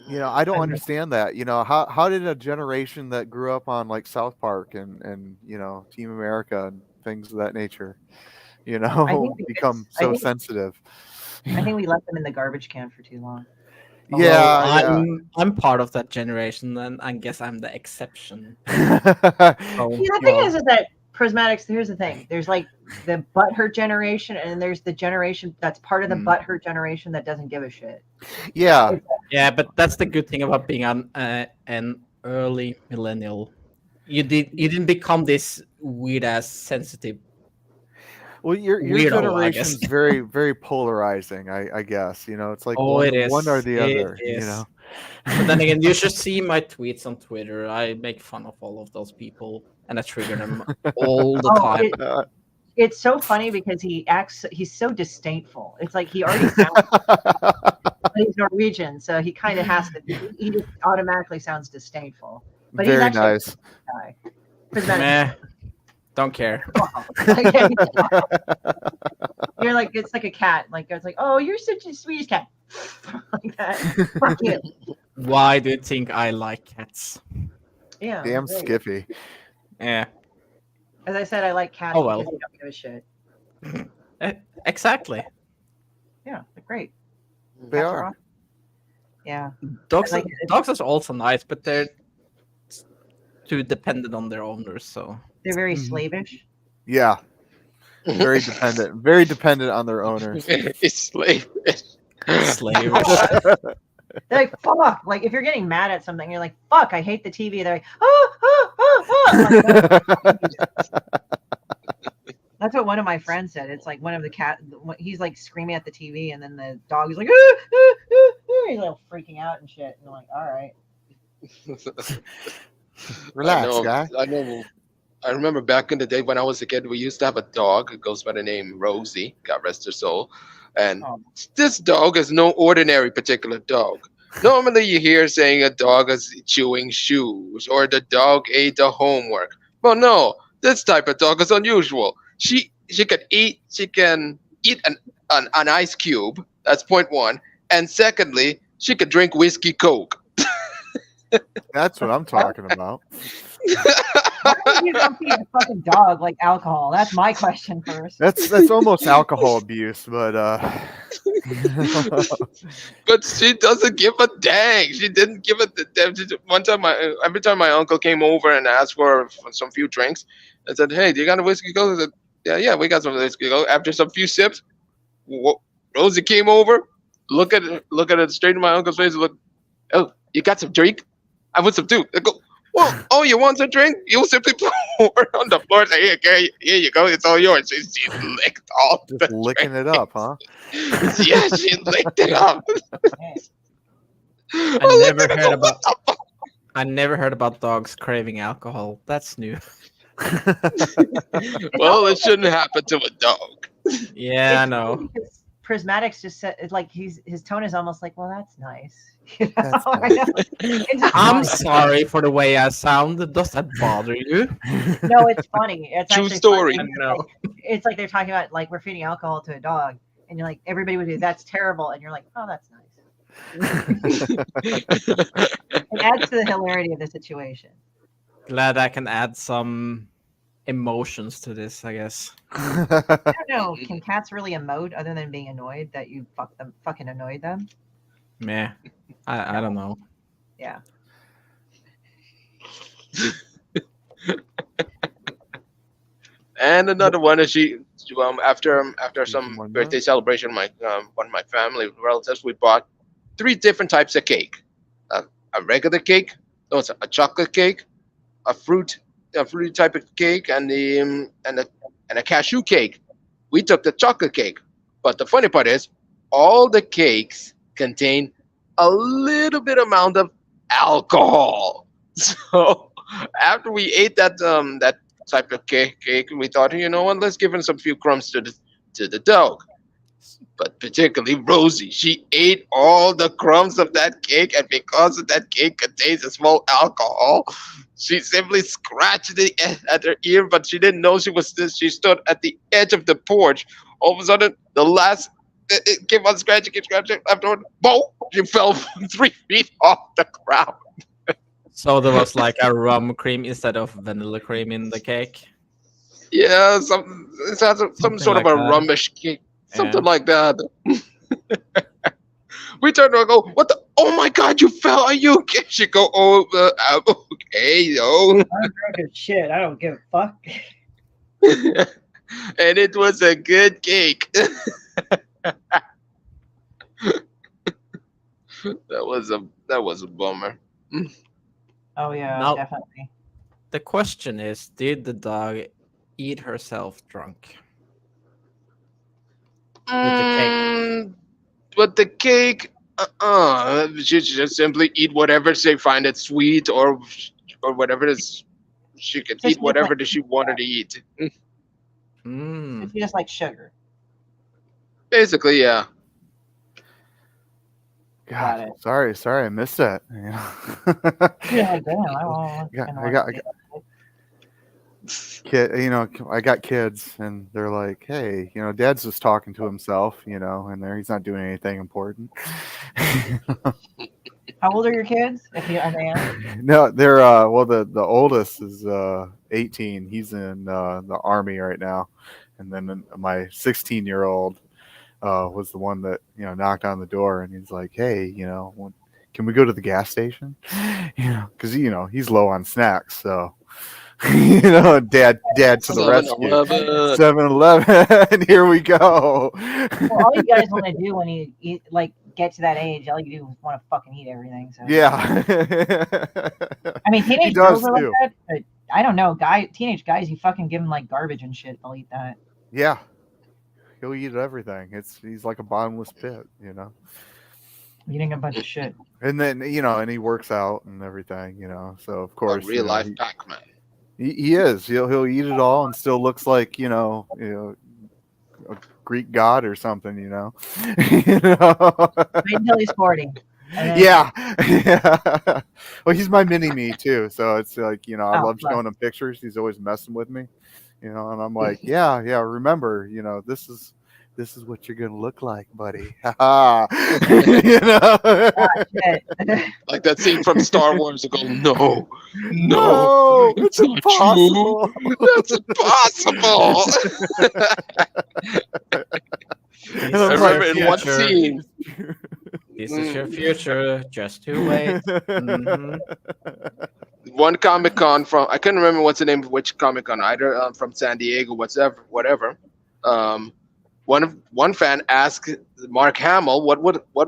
You know, I don't understand that. You know, how did a generation that grew up on like South Park and you know Team America and things of that nature, you know, become so sensitive? I think we left them in the garbage can for too long. Yeah, I'm part of that generation, and I guess I'm the exception. The thing is that prismatics. Here's the thing: there's like the butthurt generation, and there's the generation that's part of the butthurt generation that doesn't give a shit. Yeah, but that's the good thing about being an early millennial. You didn't become this weird ass sensitive. Well, your generation's very, very polarizing, I guess. You know, it's like one or the other. You know. But then again, you should see my tweets on Twitter. I make fun of all of those people, and I trigger them all the time. It's so funny because he's so disdainful. It's like he already sounds he's Norwegian, so he kind of has to. He just automatically sounds disdainful. But very he's actually nice. A guy. Don't care. You're like, it's like a cat. Like it's like, oh, you're such a sweetest cat. Like that. Fuck you. Why do you think I like cats? Yeah. Damn great. Skippy. Yeah. As I said, I like cats because they don't give a shit. Exactly. Yeah, they're great. They are. Awesome. Yeah. Dogs are also nice, but they're too dependent on their owners, so they're very slavish. Yeah. Very dependent. Very dependent on their owners. It's slavish. Slavish. They're like, fuck. Like, if you're getting mad at something, you're like, fuck, I hate the TV. They're like, oh. That's what one of my friends said. It's like one of the cat. He's like screaming at the TV, and then the dog is like, he's like freaking out and shit. And I'm like, all right. Relax, guy. I remember back in the day when I was a kid, we used to have a dog. It goes by the name Rosie. God rest her soul. And this dog is no ordinary particular dog. Normally you hear saying a dog is chewing shoes or the dog ate the homework. Well, no, this type of dog is unusual. She can eat an ice cube. That's point one. And secondly, she could drink whiskey Coke. That's what I'm talking about. Why would you don't feed a fucking dog like alcohol? That's my question first. That's almost alcohol abuse, but but she doesn't give a dang. She didn't give a damn. One time, every time my uncle came over and asked for some few drinks, I said, "Hey, do you got a whiskey Coke?" I said, "Yeah, we got some whiskey Coke." After some few sips, Rosie came over, look at it straight in my uncle's face, and look, "Oh, you got some drink? I want some too." I go, Well, oh, you want a drink? You simply pour it on the floor. Say, here you go. It's all yours. She licked all Just the licking it up, huh? drink. Yeah, she licked it up. I never Look at heard it, about. what the I never heard about dogs craving alcohol. That's new. Well, it shouldn't happen to a dog. Yeah, I It's funny know. because Prismatics just said it's like his tone is almost like, well, that's nice. You know? That's I know. It's just I'm funny. sorry for the way I sound. Does that bother you? No, it's funny. It's True actually story. funny. I know. It's like they're talking about like we're feeding alcohol to a dog, and you're like everybody would do that's terrible, and you're like, oh, that's nice. It adds to the hilarity of the situation. Glad I can add some emotions to this, I guess. I don't know. Can cats really emote other than being annoyed that you fucking annoyed them? Meh. I don't know. Yeah. And another one is after some One more? birthday celebration, my one of my family relatives, we bought 3 different types of cake. A regular cake, no, it's a chocolate cake, a fruity type of cake, and a cashew cake. We took the chocolate cake, but the funny part is, all the cakes contain a little bit amount of alcohol. So after we ate that type of cake, we thought, you know what, let's give him some few crumbs to the dog. But particularly Rosie, she ate all the crumbs of that cake, and because of that cake contains a small alcohol, she simply scratched it at her ear, but she didn't know she stood at the edge of the porch. All of a sudden, it kept on scratching, afterward, boom, she fell 3 feet off the ground. So there was like a rum cream instead of vanilla cream in the cake. Yeah, some Something sort of like a that. rummish cake. Something Yeah. like that. We turned to her and go, what the? Oh my God, you fell. Are you okay? She go, oh, I'm okay, yo. I'm drunk as shit. I don't give a fuck. And it was a good cake. That was a bummer. Oh yeah, Now- definitely. The question is, did the dog eat herself drunk? With the cake. But the cake, she just simply eat whatever she find it sweet or whatever it is. She could Just eat whatever like- that she wanted to eat. Mm. It's just like sugar. Basically, yeah. Got God, it. sorry, I missed that. Yeah, like, damn, I won't. Yeah, kinda I like got- it. I got kids, and they're like, "Hey, Dad's just talking to himself, and he's not doing anything important." How old are your kids? If you, I may ask. No, they're well, the oldest is 18. He's in the army right now, and then my 16-year-old was the one that knocked on the door, and he's like, "Hey, can we go to the gas station?" Because he's low on snacks, so. Dad to the rescue. 7-Eleven. Here we go. Well, all you guys want to do when you get to that age, all you do is want to fucking eat everything. So Yeah. I mean, He teenage does girls are like too. that, but I don't know, teenage guys, you fucking give them like garbage and shit, they'll eat that. Yeah. He'll eat everything. He's like a bottomless pit, Eating a bunch of shit. And then and he works out and everything, so of course A real life Pac-Man. he is. He'll eat it all and still looks like a Greek god or something, Wait until he's 40. And then- Yeah. Well, he's my mini me too, so it's like I Oh, love fuck. showing him pictures. He's always messing with me, and I'm like, yeah. Remember, this is what you're gonna look like, buddy. Ah, shit. Like that scene from Star Wars. I go, no, No, it's not impossible. true. That's impossible. And I I'm remember like, in one future. scene. This is your future. Just you wait. Mhm. One Comic Con I couldn't remember what's the name of which Comic Con either, from San Diego, whatever. One fan asked Mark Hamill what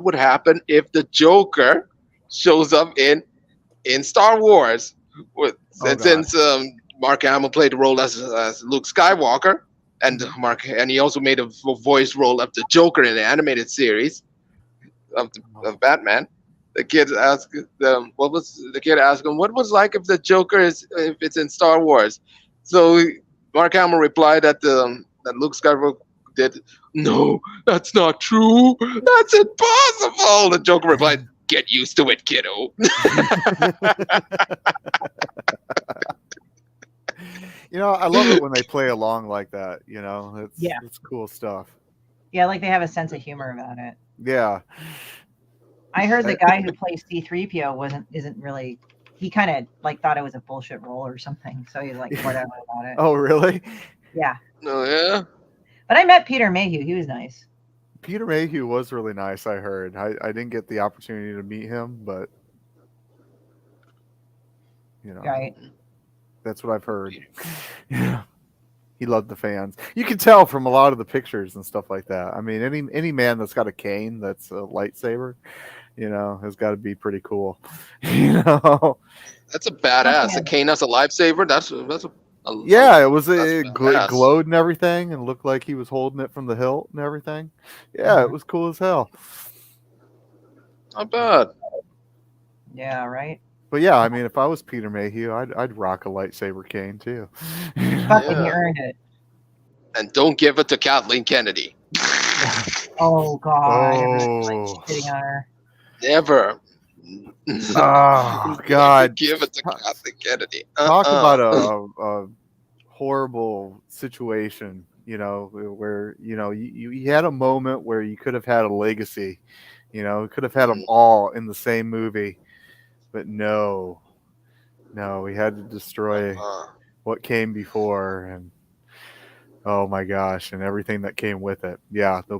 would happen if the Joker shows up in Star Wars. Oh God. since Mark Hamill played the role as Luke Skywalker, and he also made a voice role of the Joker in the animated series of Batman. The kid asked the kid asked him what was like if it's in Star Wars. So Mark Hamill replied that Luke Skywalker did. No, that's not true. That's impossible. The Joker replied, "Get used to it, kiddo." I love it when they play along like that. Yeah. It's cool stuff. Yeah, like they have a sense of humor about it. Yeah. I heard the guy who plays C-3PO isn't really. He kind of like thought it was a bullshit role or something, so he's like whatever about it. Oh, really? Yeah. Oh yeah. But I met Peter Mayhew. He was nice. Peter Mayhew was really nice. I heard. I didn't get the opportunity to meet him, but Right. that's what I've heard. Yeah. He loved the fans. You can tell from a lot of the pictures and stuff like that. I mean, any man that's got a cane that's a lightsaber, has got to be pretty cool. That's a badass. A cane as a lifesaver. That's Yeah, it badass. glowed and everything, and looked like he was holding it from the hilt and everything. Yeah, it was cool as hell. Not bad. Yeah. Right. But yeah, I mean, if I was Peter Mayhew, I'd rock a lightsaber cane too. Fucking he earned it. And don't give it to Kathleen Kennedy. Oh God. Everyone's Oh. like shitting on her. Never. Oh God! Give it to Kathleen Kennedy. Talk about a horrible situation. Where you had a moment where you could have had a legacy. Could have had them all in the same movie. But no, we had to destroy what came before, and oh my gosh, and everything that came with it. Yeah, the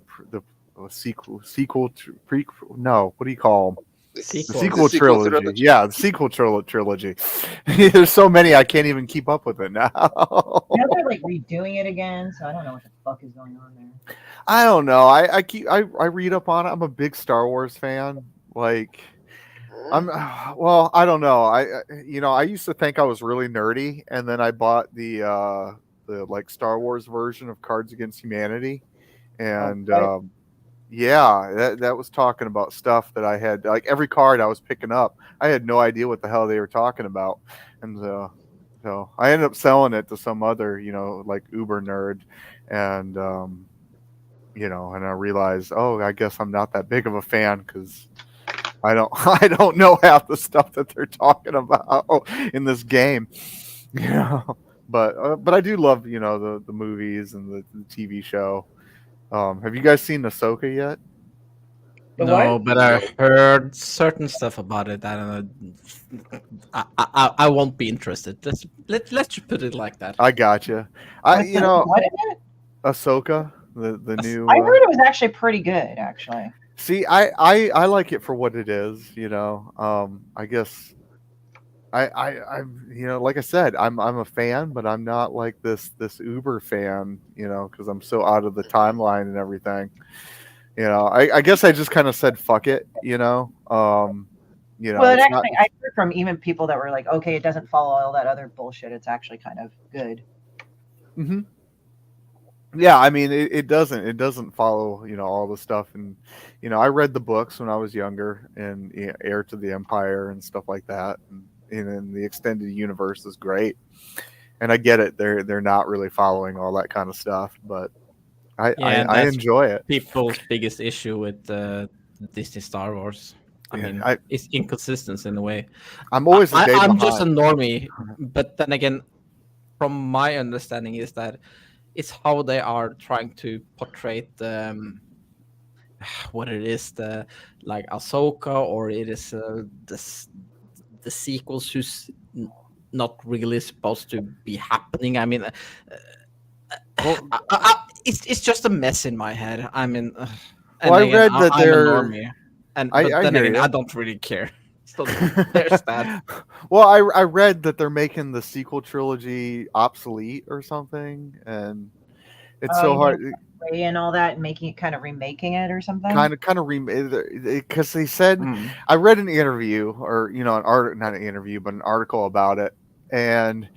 sequel, prequel. No, what do you call them? The sequel trilogy. Yeah, the sequel trilogy. There's so many I can't even keep up with it now. They're like redoing it again, so I don't know what the fuck is going on there. I don't know. I read up on it. I'm a big Star Wars fan. Like. I don't know. I used to think I was really nerdy, and then I bought the like Star Wars version of Cards Against Humanity, and that was talking about stuff that I had, like every card I was picking up, I had no idea what the hell they were talking about, and so I ended up selling it to some other like uber nerd, and and I realized, oh, I guess I'm not that big of a fan because I don't know half the stuff that they're talking about in this game, But I do love the movies and the TV show. Have you guys seen Ahsoka yet? No, but I heard certain stuff about it. I don't know. I won't be interested. Let's just put it like that. I gotcha. What is it? Ahsoka, the new. I heard it was actually pretty good, actually. See, I like it for what it is, I guess I'm like I said, I'm a fan, but I'm not like this uber fan, because I'm so out of the timeline and everything. I guess I just kind of said fuck it, Well, I heard from even people that were like, okay, it doesn't follow all that other bullshit. It's actually kind of good. Mm-hmm. Yeah, I mean, it doesn't follow, all the stuff. And, I read the books when I was younger, and Heir to the Empire and stuff like that. And the extended universe is great. And I get it. They're not really following all that kind of stuff, but I enjoy it. People's biggest issue with Disney Star Wars. I mean, it's inconsistency in a way. I'm always I'm just a normie, but then again, from my understanding is that it's how they are trying to portray what it is, the like Ahsoka, or it is the sequels who's not really supposed to be happening. I mean, it's just a mess in my head. I mean, I read that they're. I don't really care. So there's that. Well, I read that they're making the sequel trilogy obsolete or something, and it's so hard. And all that, and making it kind of remaking it or something. Kind of because they said I read an interview, or not an interview, but an article about it, and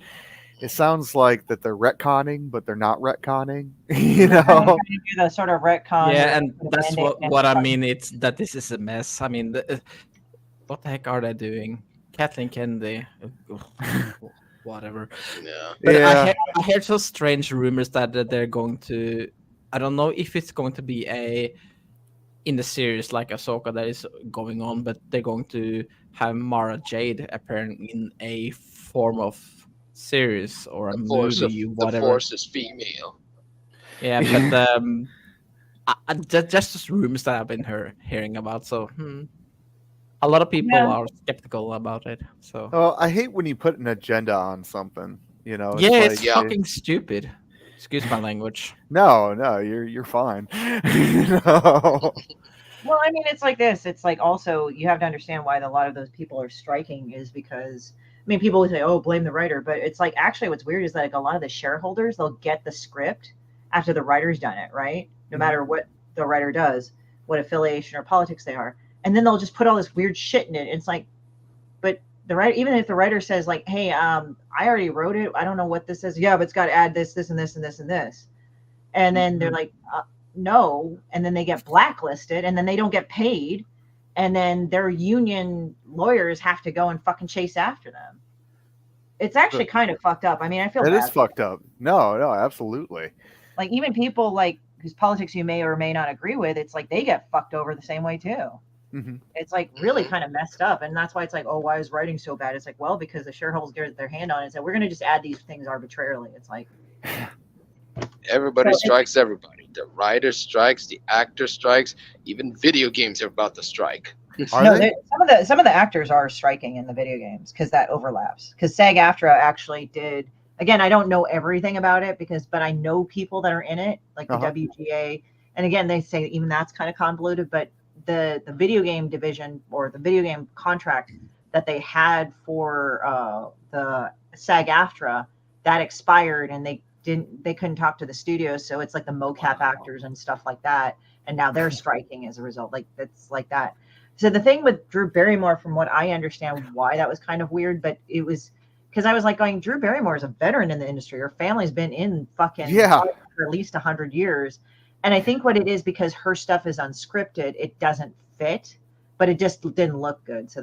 it sounds like that they're retconning, but they're not retconning. They're trying to do the sort of retcon. Yeah, where and they put a that's Band-Aid what I and- mean. It's that this is a mess. I mean, what the heck are they doing? Kathleen Kennedy, whatever. Yeah. But Yeah. I heard some strange rumors that they're going to. I don't know if it's going to be in the series like Ahsoka that is going on, but they're going to have Mara Jade appearing in a form of series or a movie, The whatever. Force is female. Yeah, but just rumors that I've been hearing about. So a lot of people Yeah. are skeptical about it. So Well, I hate when you put an agenda on something. You know, yeah, it's like, fucking stupid. Excuse my language. no, you're fine. You know? Well, I mean, it's like this. It's like also you have to understand why a lot of those people are striking is because I mean, people would say, "Oh, blame the writer," but it's like actually what's weird is like a lot of the shareholders they'll get the script after the writer's done it, right? No matter what the writer does, what affiliation or politics they are, and then they'll just put all this weird shit in it. It's like, but the writer, even if the writer says like, "Hey, I already wrote it. I don't know what this is." Yeah, but it's got to add this, this, and this, and this, and this, and then they're like. No, and then they get blacklisted and then they don't get paid and then their union lawyers have to go and fucking chase after them. It's actually kind of fucked up. I mean, I feel It bad. is fucked up. No, absolutely. Like even people like whose politics you may or may not agree with, it's like they get fucked over the same way too. Mhm. It's like really kind of messed up, and that's why it's like, oh, why is writing so bad? It's like, well, because the shareholders get their hand on it and said we're going to just add these things arbitrarily. It's like Everybody So strikes everybody. The writer strikes, the actor strikes, even video games are about to strike. Are no, they? some of the actors are striking in the video games because that overlaps. Because SAG-AFTRA actually did. Again, I don't know everything about it but I know people that are in it, like the WGA. And again, they say even that's kind of convoluted. But the video game division or the video game contract that they had for the SAG-AFTRA that expired, and they couldn't talk to the studios, so it's like the mocap actors and stuff like that, and now they're striking as a result. Like that's like that. So the thing with Drew Barrymore, from what I understand, why that was kind of weird, but it was because I was like going, Drew Barrymore is a veteran in the industry. Her family's been in fucking for at least 100 years, and I think what it is because her stuff is unscripted, it doesn't fit, but it just didn't look good. So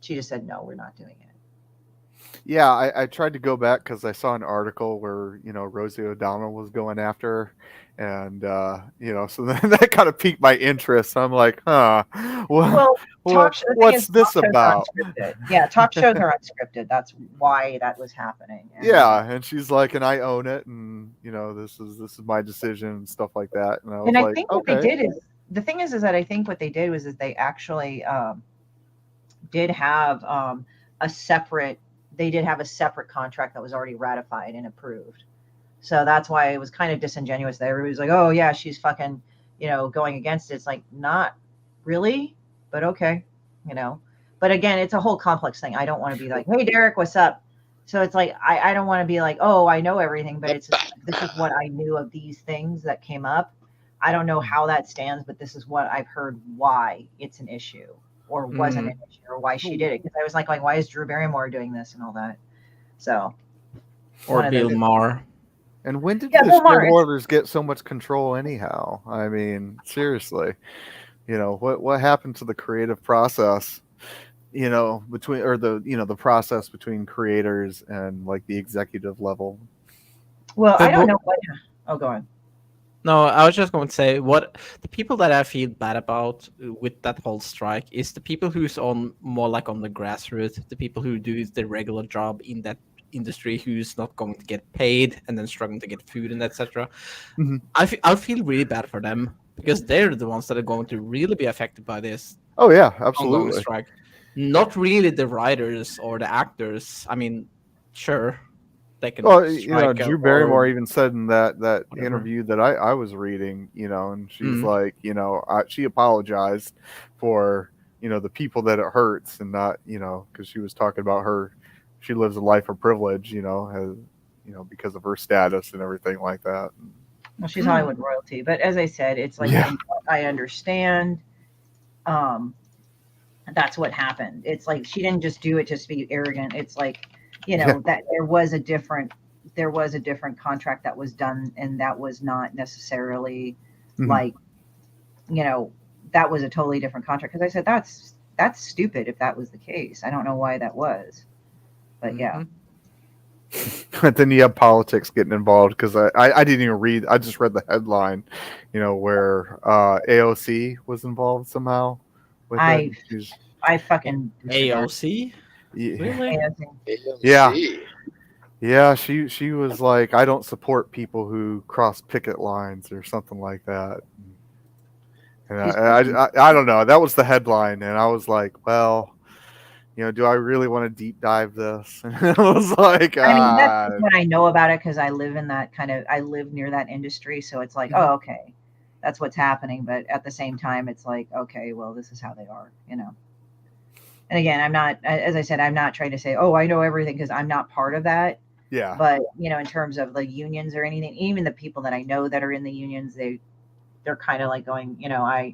she just said no, we're not doing it. Yeah, I tried to go back because I saw an article where Rosie O'Donnell was going after her, and so then that kind of piqued my interest. I'm like, what's this about? Yeah, talk shows are unscripted. That's why that was happening. And she's like, and I own it, and this is my decision and stuff like that. And I was I think what they did is the thing is that I think what they did was that they actually did have a separate contract that was already ratified and approved. So that's why it was kind of disingenuous that everybody's like, oh yeah, she's fucking, going against it. It's like, not really, but okay, But again, it's a whole complex thing. I don't want to be like, hey, Derek, what's up? So it's like, I don't want to be like, oh, I know everything, but this is what I knew of these things that came up. I don't know how that stands, but this is what I've heard why it's an issue. Or wasn't an issue, or why she did it. Because I was like, why is Drew Barrymore doing this and all that? So, or Bill Maher. And when did the shareholders get so much control anyhow? I mean, seriously, what happened to the creative process? Between the process between creators and like the executive level. Well, I don't know what. Oh, go on. No, I was just going to say what the people that I feel bad about with that whole strike is the people who's more like on the grassroots, the people who do the regular job in that industry who's not going to get paid and then struggling to get food and etc. Mm-hmm. I feel really bad for them because they're the ones that are going to really be affected by this. Oh yeah, absolutely. Strike. Not really the writers or the actors. I mean, sure. Well, Drew Barrymore even said in that interview that I was reading, and she's like, she apologized for, the people that it hurts and not, because she was talking about she lives a life of privilege, because of her status and everything like that. Well, she's Hollywood royalty, but as I said, it's like, I understand, that's what happened. It's like, she didn't just do it just to be arrogant. It's like, you know, that there was a different contract that was done, and that was not necessarily Mhm. like, you know, that was a totally different contract. Because I said that's stupid if that was the case. I don't know why that was, but yeah. Mhm. But then you have politics getting involved because I didn't even read. I just read the headline, where AOC was involved somehow with it. I She's I fucking disregard AOC? yeah, Really? anything. yeah, AMC. yeah. She was like, I don't support people who cross picket lines or something like that. And She's fucking, I don't know. That was the headline, and I was like, well, do I really want to deep dive this? And I was like, I mean, that's just what I know about it because I live in that I live near that industry. So it's like, Mhm. oh, okay, that's what's happening. But at the same time, it's like, okay, well, this is how they are, you know. And again, I'm not, as I said, I'm not trying to say, oh, I know everything because I'm not part of that. yeah, But, you know, in terms of the unions or anything, even the people that I know that are in the unions, they're kind of like going, you know,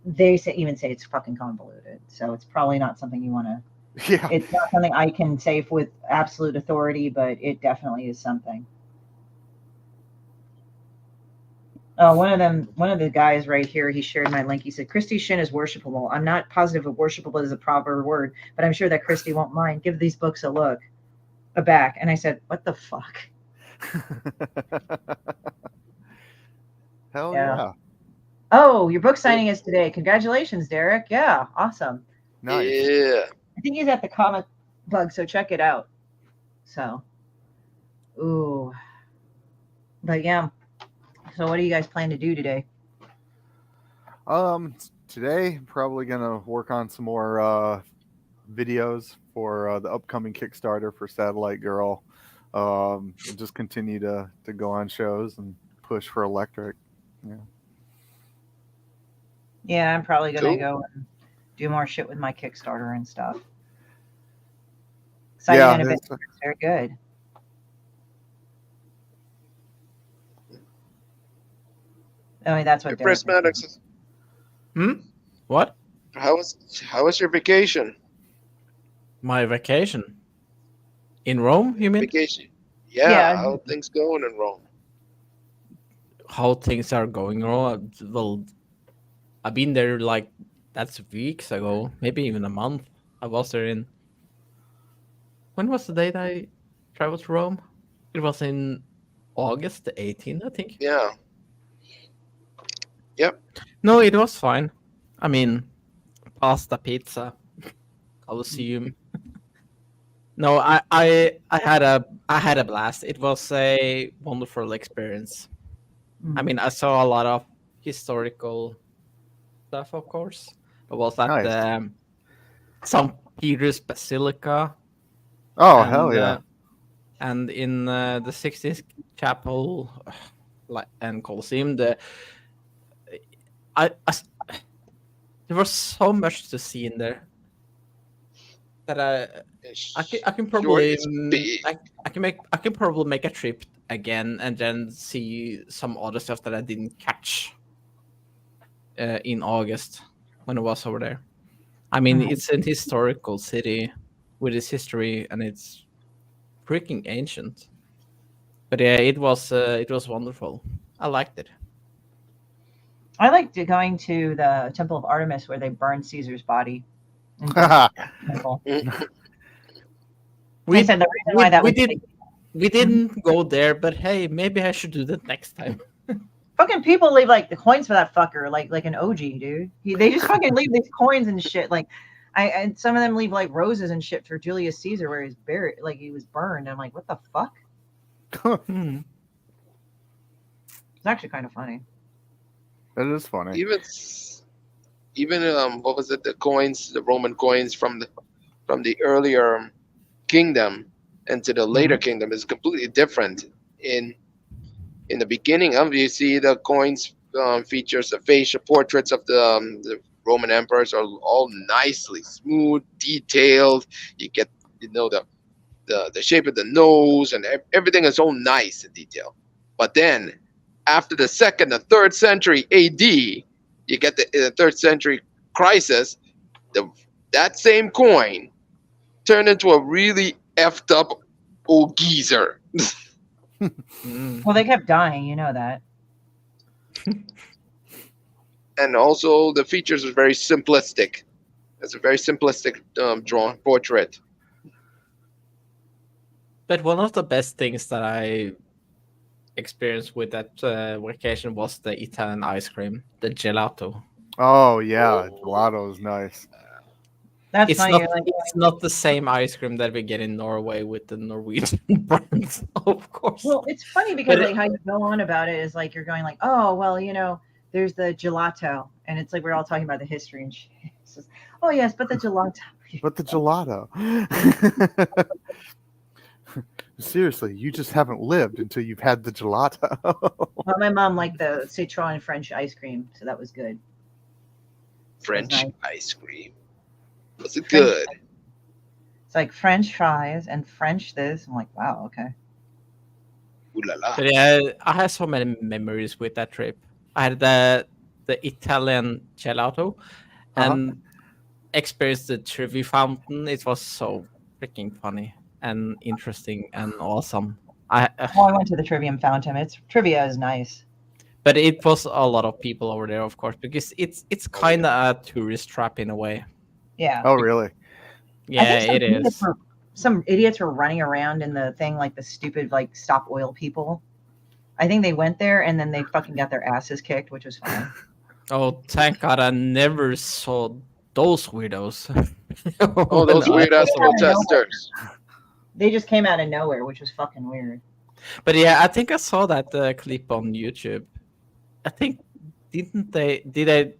they even say it's fucking convoluted. So it's probably not something you want to. yeah. It's not something I can say with absolute authority, but it definitely is something. Oh, one of the guys right here, he shared my link. He said, Christie Shinn is worshipable. I'm not positive if worshipable is a proper word, but I'm sure that Christie won't mind. Give these books a back. And I said, what the fuck? Hell Yeah. yeah. Oh, your book signing is today. Congratulations, Derek. Yeah, awesome. Nice. Yeah. I think he's at the Comic Bug, so check it out. So, ooh. But yeah. So what do you guys plan to do today? Today probably gonna work on some more videos for the upcoming Kickstarter for Satellite Girl. And just continue to go on shows and push for Electric. Yeah. Yeah, I'm probably gonna Cool. go and do more shit with my Kickstarter and stuff. Excited Yeah, in a bit. Very good. I mean, that's what Your Derek. prismatics. What? How was your vacation? My vacation? In Rome, you mean? Vacation. Yeah. Yeah. How things going in Rome? How things are going wrong? Well, I've been there like that's weeks ago, maybe even a month. I was there in. When was the date I traveled to Rome? It was in August the 18th, I think. Yeah. Yep. No, it was fine. I mean, pasta, pizza, Colosseum. No, I had a blast. It was a wonderful experience. I mean, I saw a lot of historical stuff, of course. I was at Nice. the St. Peter's Basilica. Oh, and, hell yeah. And in the 60th Chapel and Colosseum, I there was so much to see in there that I can probably It's big. I can probably make a trip again and then see some other stuff that I didn't catch in August when I was over there. I mean, it's an historical city with its history and it's freaking ancient. But yeah, it was wonderful. I liked it. I liked going to the Temple of Artemis where they burned Caesar's body. In temple. We said the reason why that was we didn't go there, but hey, maybe I should do that next time. fucking people leave like the coins for that fucker, like an OG dude. They just fucking leave these coins and shit. Like, and some of them leave like roses and shit for Julius Caesar where he's buried, like he was burned. I'm like, what the fuck? Hmm. It's actually kind of funny. That is funny. Even what was it? The coins, the Roman coins from the earlier kingdom into the later kingdom is completely different. In the beginning of you see the coins features the facial portraits of the Roman emperors are all nicely smooth, detailed. You get the shape of the nose and everything is all nice and detailed. But then after the second and third century AD, you get the third century crisis. That same coin turned into a really effed up old geezer. Well, they kept dying, you know that. And also the features are very simplistic. It's a very simplistic drawn portrait. But one of the best things that I experienced with that vacation was the Italian ice cream, the gelato. Oh yeah, gelato is nice. That's It's funny. not. You're like, It's not the same ice cream that we get in Norway with the Norwegian brands, of course. well, it's funny because But like how you go on about it is like you're going like, oh well, you know, there's the gelato, and it's like we're all talking about the history and shit. It's just, oh yes, but the gelato. But the gelato. Seriously, you just haven't lived until you've had the gelato. Well, my mom liked the citron French ice cream, so that was good. French nice. ice cream. Was it French- good? It's like French fries and French this. I'm like, wow, okay. Ooh la la. But yeah, I have so many memories with that trip. I had the Italian gelato and experienced the trivia fountain. It was so freaking funny and interesting and awesome. Well, I went to the Trivium Fountain. Trivia is nice. But it was a lot of people over there, of course, because it's kind of a tourist trap in a way. Yeah. Oh really? Yeah, it is. Some idiots were running around in the thing like the stupid like stop oil people. I think they went there and then they fucking got their asses kicked, which was fine. Oh, thank God I never saw those weirdos. Oh, those weird ass I don't know. protesters. They just came out of nowhere, which was fucking weird. But yeah, I think I saw that clip on YouTube. I think did they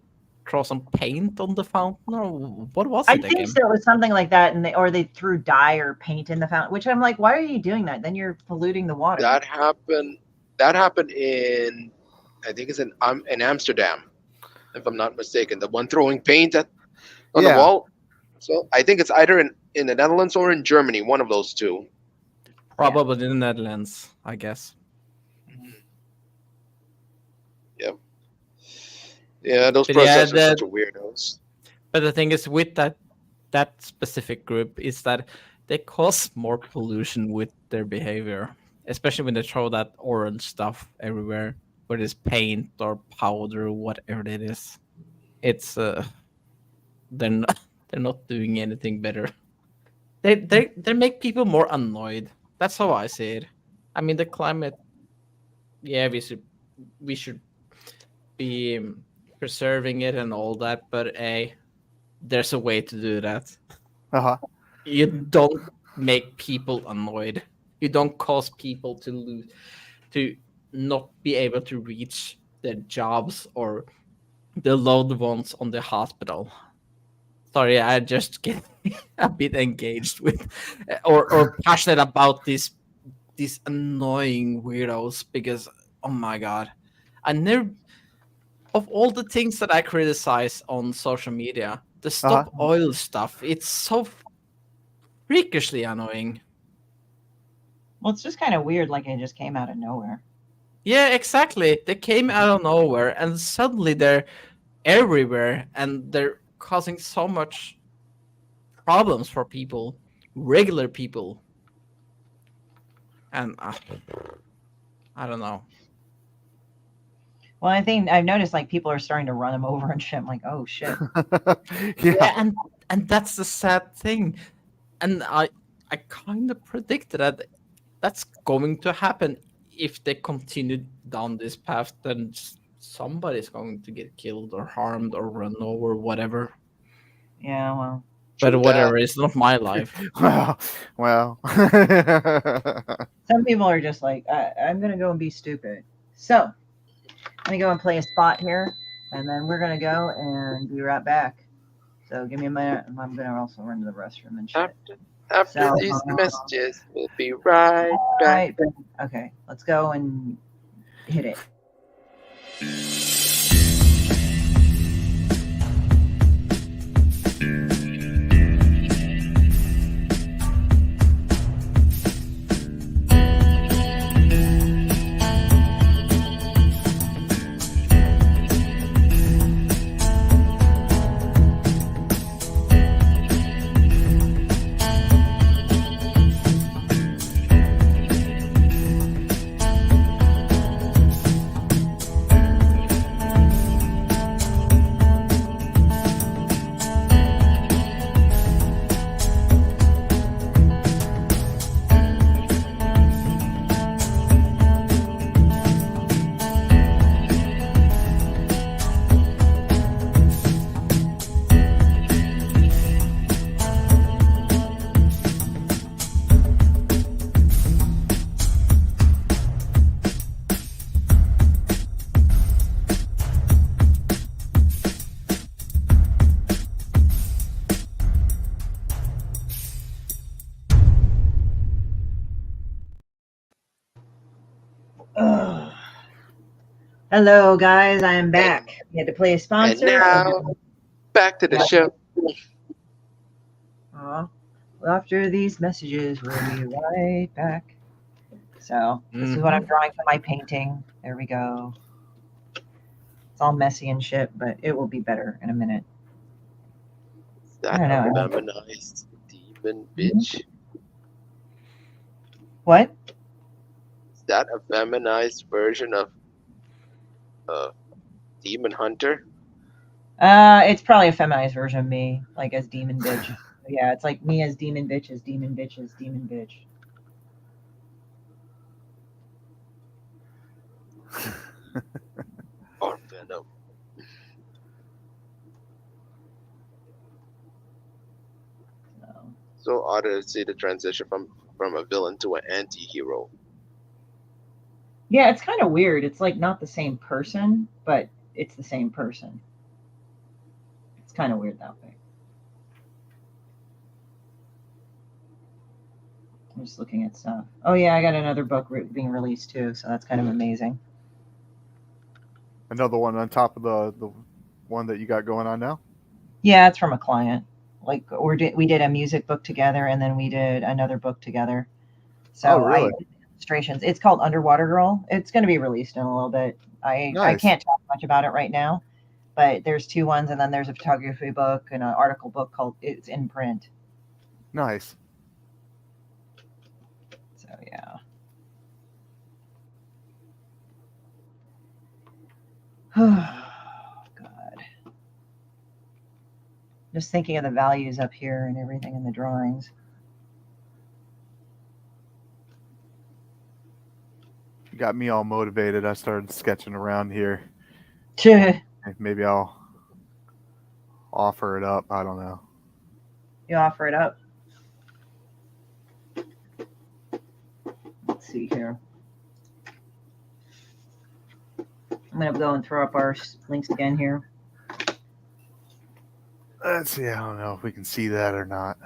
draw some paint on the fountain or what was it I again? think so. It was something like that, and they threw dye or paint in the fountain. Which I'm like, why are you doing that? Then you're polluting the water. That happened. That happened in, I think it's in Amsterdam, if I'm not mistaken. The one throwing paint on the Yeah. wall. So I think it's either in the Netherlands or in Germany, one of those two. Probably in the Netherlands, I guess. Yeah, those But yeah, protesters are such weirdos. But the thing is, with that specific group, is that they cause more pollution with their behavior, especially when they throw that orange stuff everywhere, whether it's paint or powder or whatever it is. It's they're not doing anything better. They make people more annoyed. That's how I see it. I mean, the climate. Yeah, we should be preserving it and all that, but there's a way to do that. You don't make people annoyed. You don't cause people to not be able to reach their jobs or the loved ones on the hospital. Sorry, I just get a bit engaged with or passionate about these annoying weirdos because oh my god, I never. Of all the things that I criticize on social media, the stop oil stuff, it's so freakishly annoying. Well, it's just kind of weird, like it just came out of nowhere. Yeah, exactly. They came out of nowhere and suddenly they're everywhere and they're causing so much problems for people, regular people. And I don't know. Well, I think I've noticed like people are starting to run them over and shit. I'm like, oh shit. Yeah, and that's the sad thing. And I kind of predicted that that's going to happen if they continue down this path. Then somebody's going to get killed or harmed or run over, whatever. Yeah, well. But whatever, it's not my life. well. Some people are just like, I'm gonna go and be stupid. So let me go and play a spot here, and then we're gonna go and be right back. So give me a minute. I'm gonna also run to the restroom and shit. After these messages, we'll be right back. Right. Okay, let's go and hit it. Hello, guys. I am back. We had to play a And sponsor. now, back to the show. Aw. Well, after these messages, we'll be right back. So, this is what I'm drawing for my painting. There we go. It's all messy and shit, but it will be better in a minute. That I don't know. a feminized demon bitch? What? Is that a feminized version of Demon Hunter? It's probably a feminized version of me, like as Demon Bitch. Yeah, it's like me as Demon Bitch, as Demon Bitch, as Demon Bitch. Or Venom? So odd to see the transition from a villain to an anti-hero. Yeah, it's kind of weird. It's like not the same person, but it's the same person. It's kind of weird that way. I'm just looking at stuff. Oh yeah, I got another book being released too, so that's kind of amazing. Another one on top of the one that you got going on now? Yeah, it's from a client. Like we did a music book together, and then we did another book together. So Oh, really? I did illustrations. It's called Underwater Girl. It's going to be released in a little bit. I Nice. can't talk much about it right now, but there's 2 ones, and then there's a photography book and an article book called It's in Print. Nice. So yeah. Oh, God. Just thinking of the values up here and everything in the drawings. You got me all motivated. I started sketching around here. Maybe I'll offer it up. I don't know. You offer it up. Let's see here. I'm going to go and throw up our links again here. Let's see. I don't know if we can see that or not.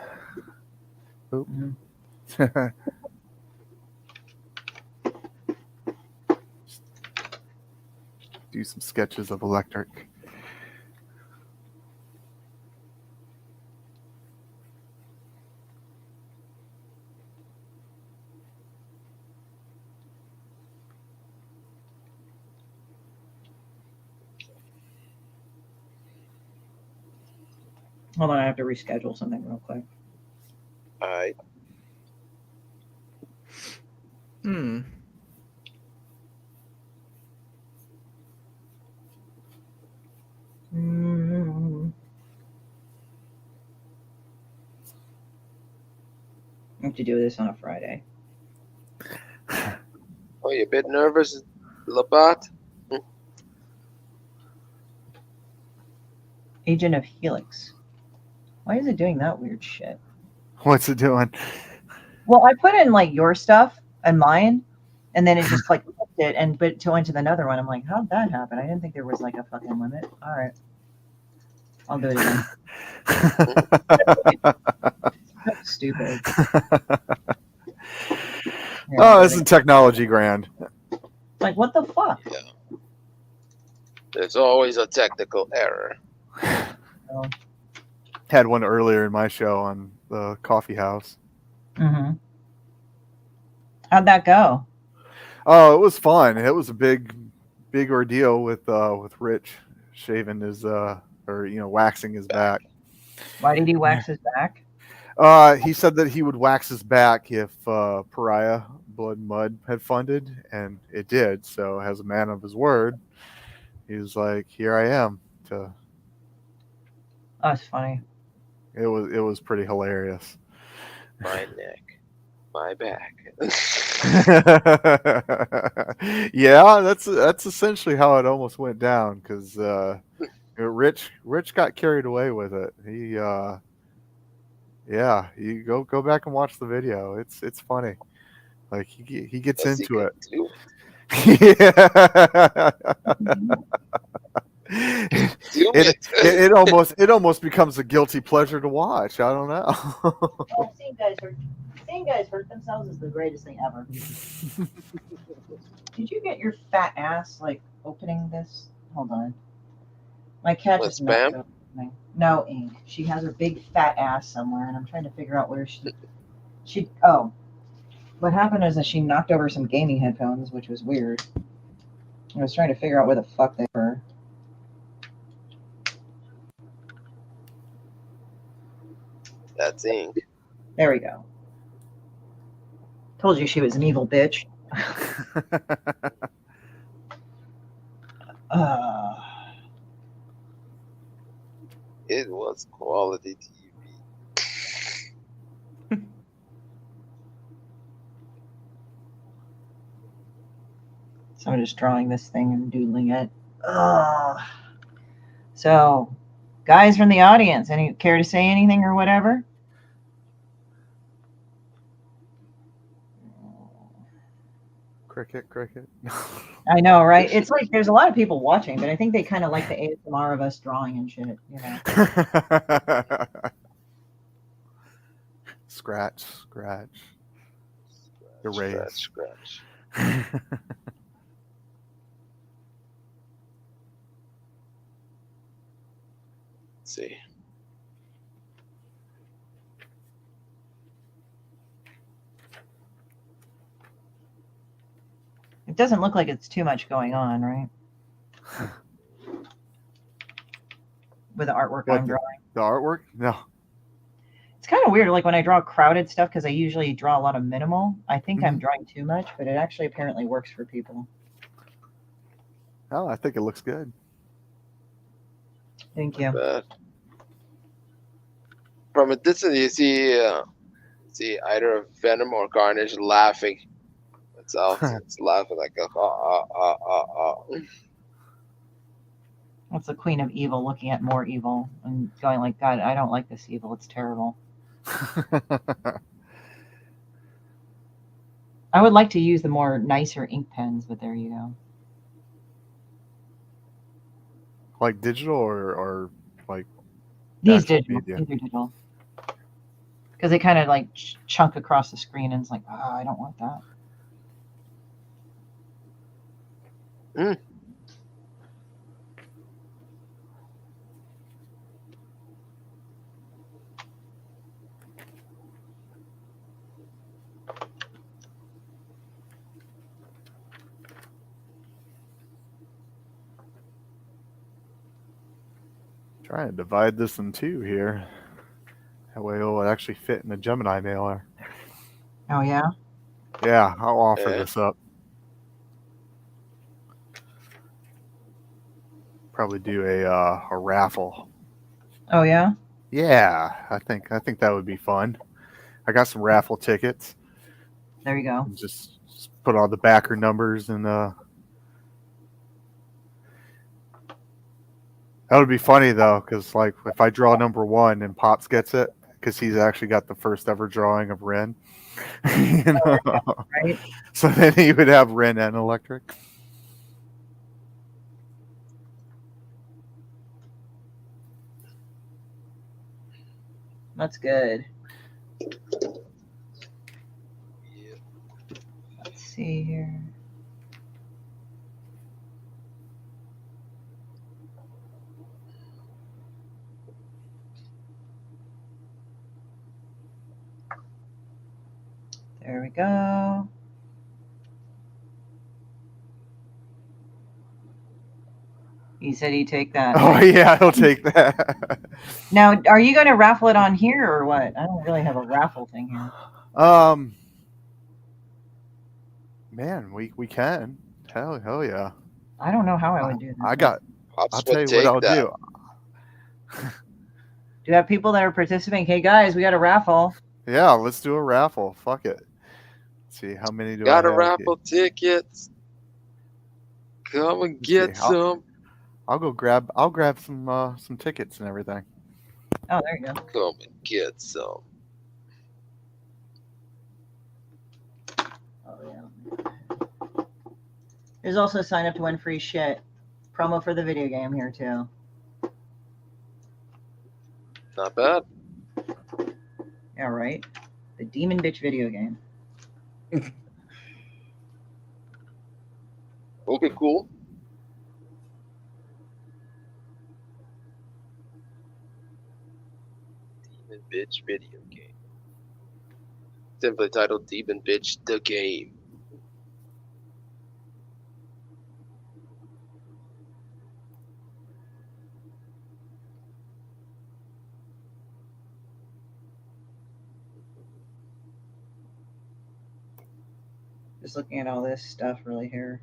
Oop. Do some sketches of electric. Hold on, I have to reschedule something real quick. All right. I have to do this on a Friday. Oh, you a bit nervous, Labat? Agent of Helix. Why is it doing that weird shit? What's it doing? Well, I put in like your stuff and mine, and then it just like flipped it but to went to another one. I'm like, how'd that happen? I didn't think there was like a fucking limit. All right, I'll do it again. That's stupid. Oh, isn't technology grand? Like, what the fuck? Yeah. There's always a technical error. Oh. Had one earlier in my show on the coffee house. Mm-hmm. How'd that go? Oh, it was fun. It was a big ordeal with Rich shaving his waxing his back. Why did he wax his back? He said that he would wax his back if Pariah Blood and Mud had funded, and it did. So, as a man of his word, he was like, "Here I am." To That's funny. it was pretty hilarious. My neck, my back. Yeah, that's essentially how it almost went down because Rich got carried away with it. He yeah, you go back and watch the video. It's funny. Like he gets Yes, into it. Do it. it almost becomes a guilty pleasure to watch. I don't know. Well, seeing guys hurt themselves is the greatest thing ever. Did you get your fat ass like opening this. Hold on. My cat What, just knocked spam? over something. No ink. She has her big fat ass somewhere, and I'm trying to figure out where she. Oh, what happened is that she knocked over some gaming headphones, which was weird. I was trying to figure out where the fuck they were. That's ink. There we go. Told you she was an evil bitch. Uh, It was quality TV. so I'm just drawing this thing and doodling it. So, guys from the audience, any care to say anything or whatever? Cricket, cricket. I know, right? It's like there's a lot of people watching, but I think they kind of like the ASMR of us drawing and shit, you know. Scratch, scratch. Erase. Scratch. Let's see. It doesn't look like it's too much going on, right? With the artwork What, I'm drawing. the artwork? No. It's kind of weird, like when I draw crowded stuff, because I usually draw a lot of minimal. I think I'm Mhm. drawing too much, but it actually apparently works for people. Oh, I think it looks good. Thank you. But from a distance, you see either Venom or Carnage laughing. It's laughing like a. That's the Queen of Evil looking at more evil and going like, God, I don't like this evil. It's terrible. I would like to use the more nicer ink pens, but there you go. Like digital or like These actual digital. media? These are digital. Because they kind of like chunk across the screen and it's like, I don't want that. Trying to divide this in two here. That way it'll actually fit in the Gemini mailer. Oh, yeah? Yeah, I'll offer Yeah. this up. Probably do a raffle. Oh, yeah? Yeah, I think that would be fun. I got some raffle tickets. There you go. Just put all the backer numbers and that would be funny though, because like if I draw number 1 and Pops gets it, because he's actually got the first ever drawing of Ren. You know? Right? So then he would have Ren and Electric. That's good. Let's see here. There we go. He said he'd take that. Oh yeah, he'll take that. Now, are you going to raffle it on here or what? I don't really have a raffle thing here. Man, we can. Hell yeah. I don't know how I would do that. Pops I'll tell would you what take I'll that. do. Do you have people that are participating? Hey guys, we got a raffle. Yeah, let's do a raffle. Fuck it. Let's see how many do Got I a have raffle here? tickets. Come and Let's get see, some. I'll grab some tickets and everything. Oh, there you go. Come and get some. Oh yeah. There's also a sign up to win free shit. Promo for the video game here too. Not bad. Yeah, right. The Demon Bitch video game. Okay, cool. Demon Bitch video game. Simply titled Demon Bitch the Game. Just looking at all this stuff really here.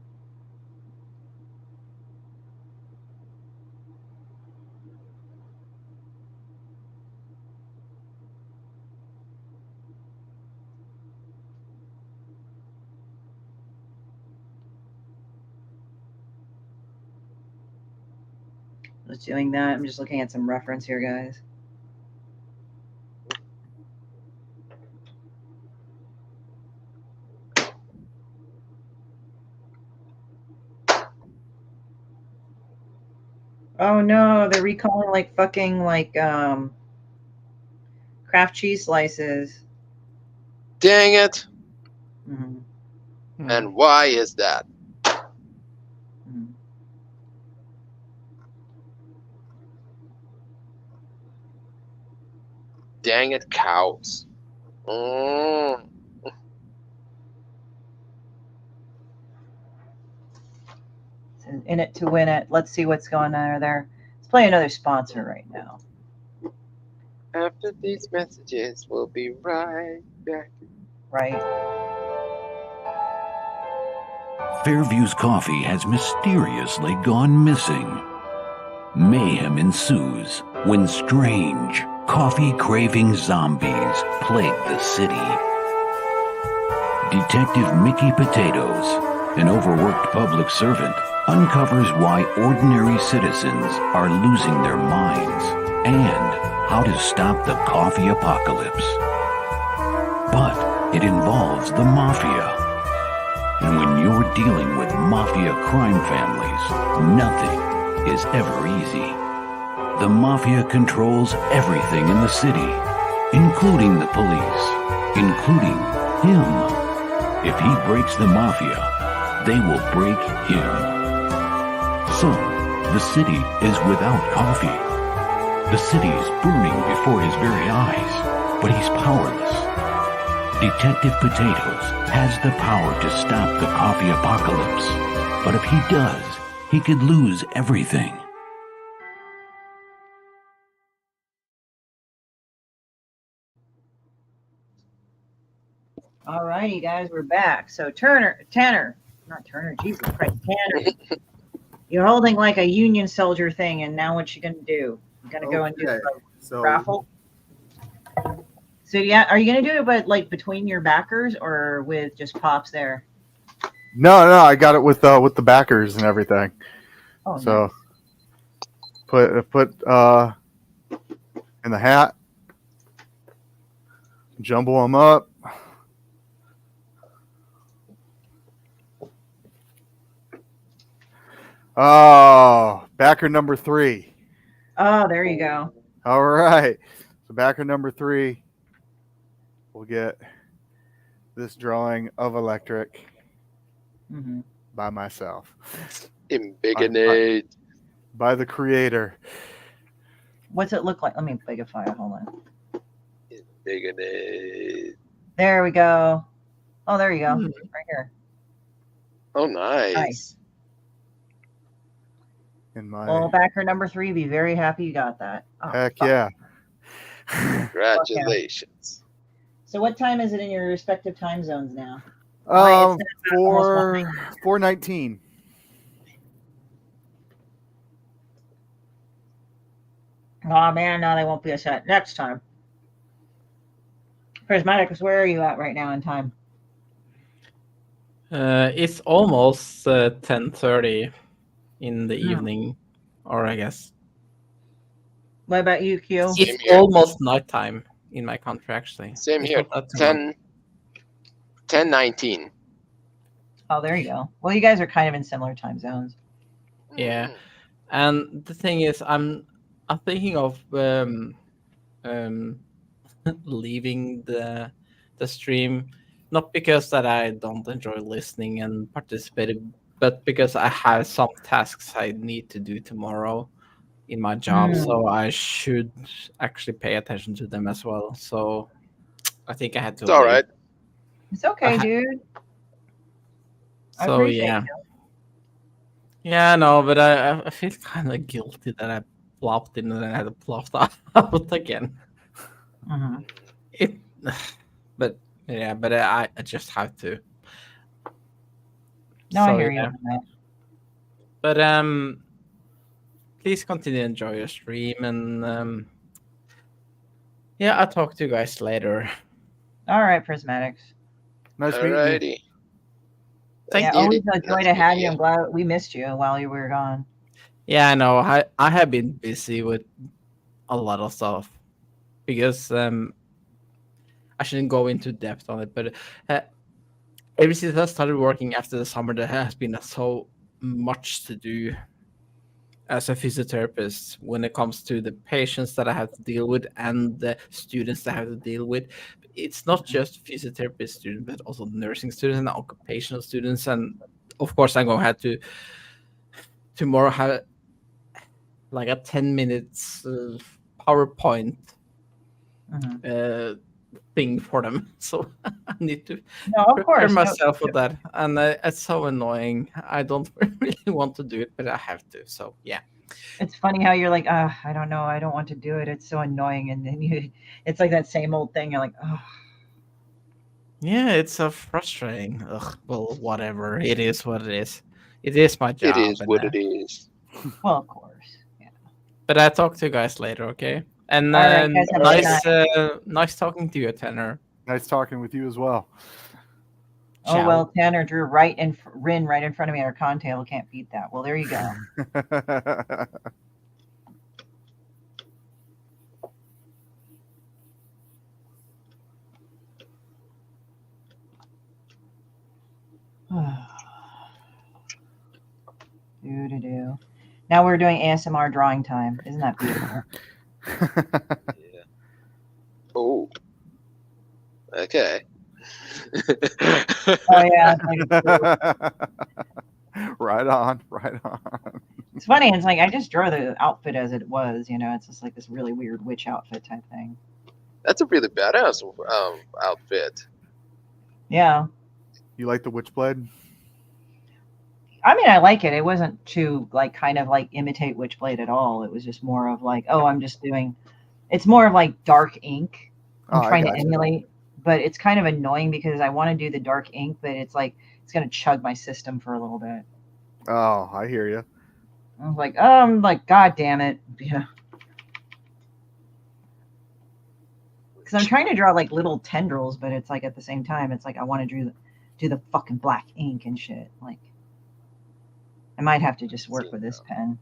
Just doing that. I'm just looking at some reference here, guys. Oh no, they're recalling like fucking like Kraft cheese slices. Dang it! Mm-hmm. And why is that? Mm-hmm. Dang it, cows. Mm. In it to win it. Let's see what's going on there. Let's play another sponsor right now. After these messages, we'll be right back. Right. Fairview's coffee has mysteriously gone missing. Mayhem ensues when strange, coffee-craving zombies plague the city. Detective Mickey Potatoes, an overworked public servant, uncovers why ordinary citizens are losing their minds and how to stop the coffee apocalypse. But it involves the mafia. And when you're dealing with mafia crime families, nothing is ever easy. The mafia controls everything in the city, including the police, including him. If he breaks the mafia, they will break him. So, the city is without coffee. The city is burning before his very eyes, but he's powerless. Detective Potatoes has the power to stop the coffee apocalypse, but if he does, he could lose everything. All righty, guys, we're back. So not Turner, Jesus Christ, Tanner. You're holding like a Union soldier thing, and now what you gonna do? You gonna go and do a raffle? So yeah, are you gonna do it, but like between your backers or with just pops there? No, I got it with the backers and everything. Oh, so nice. put in the hat, jumble them up. Oh, backer number 3. Oh, there you go. All right. So backer number 3 will get this drawing of Electric by myself. Embiggenate. By the creator. What's it look like? Let me bigify it. Hold on. Embiggenate. There we go. Oh, there you go. Right here. Oh, nice. In my well, backer number 3, be very happy you got that. Oh, heck yeah. Congratulations. So what time is it in your respective time zones now? 4:19. Oh man, no, they won't be a set next time. Prismaticus, where are you at right now in time? It's almost 10:30 in the evening, or I guess. What about you, Q? It's almost nighttime in my country, actually. Same here. 10:19. Oh, there you go. Well, you guys are kind of in similar time zones. Yeah, and the thing is, I'm thinking of leaving the stream, not because that I don't enjoy listening and participating, but because I have some tasks I need to do tomorrow. in my job, Mm. so I should actually pay attention to them as well. So I think I had to It's all leave. right. It's okay, ha- dude. I So appreciate yeah, you. yeah, no, but I feel kind of guilty that I plopped in and then I had to plop out again. Mhm. It, but yeah, but I just have to. No, I So hear you yeah, on that. but please continue to enjoy your stream, and yeah, I'll talk to you guys later. All right, Prismatics. Nice meeting you. Alrighty. Thank Yeah, Nice you. always meeting, a joy nice to meeting have you. you. I'm glad we missed you while you were gone. Yeah, I know. I have been busy with a lot of stuff because I shouldn't go into depth on it, but uh, ever since I started working after the summer, there has been so much to do as a physiotherapist when it comes to the patients that I have to deal with and the students that I have to deal with. It's not just physiotherapist students, but also nursing students and occupational students. And of course, I'm going to have to tomorrow have like a 10 minutes PowerPoint Mhm. thing for them. So I need to No, of prepare course. No, myself for that. And it's so annoying. I don't really want to do it, but I have to. So yeah. it's funny how you're like, I don't know, I don't want to do it. It's so annoying, and then it's like that same old thing. You're like, oh, Yeah, it's so frustrating. Ugh, well, whatever. It is what it is. It is my It job, is what it is. well, of course. Yeah. but I talk to you guys later, okay? And All right, guys, have a good nice, night. nice talking to you, Tanner. Nice talking with you as well. Oh Ciao. well, Tanner drew Rin right in front of me. Our contail can't beat that. Well, there you go. Do do do. Now we're doing ASMR drawing time. Isn't that beautiful? Yeah. Oh. Okay. Oh yeah, it's like Right on, right on. it's funny. It's like I just drew the outfit as it was. It's just like this really weird witch outfit type thing. That's a really badass outfit. Yeah. You like the Witchblade? I mean, I like it. It wasn't to like kind of like imitate Witchblade at all. It was just more of like, oh, I'm just doing. It's more of like dark ink. I'm Oh, I trying to got you. emulate, but it's kind of annoying because I want to do the dark ink, but it's like it's gonna chug my system for a little bit. Oh, I hear you. I was like, God damn it, yeah. Because I'm trying to draw like little tendrils, but it's like at the same time, it's like I want to do the fucking black ink and shit. Like, I might have to just work with this pen.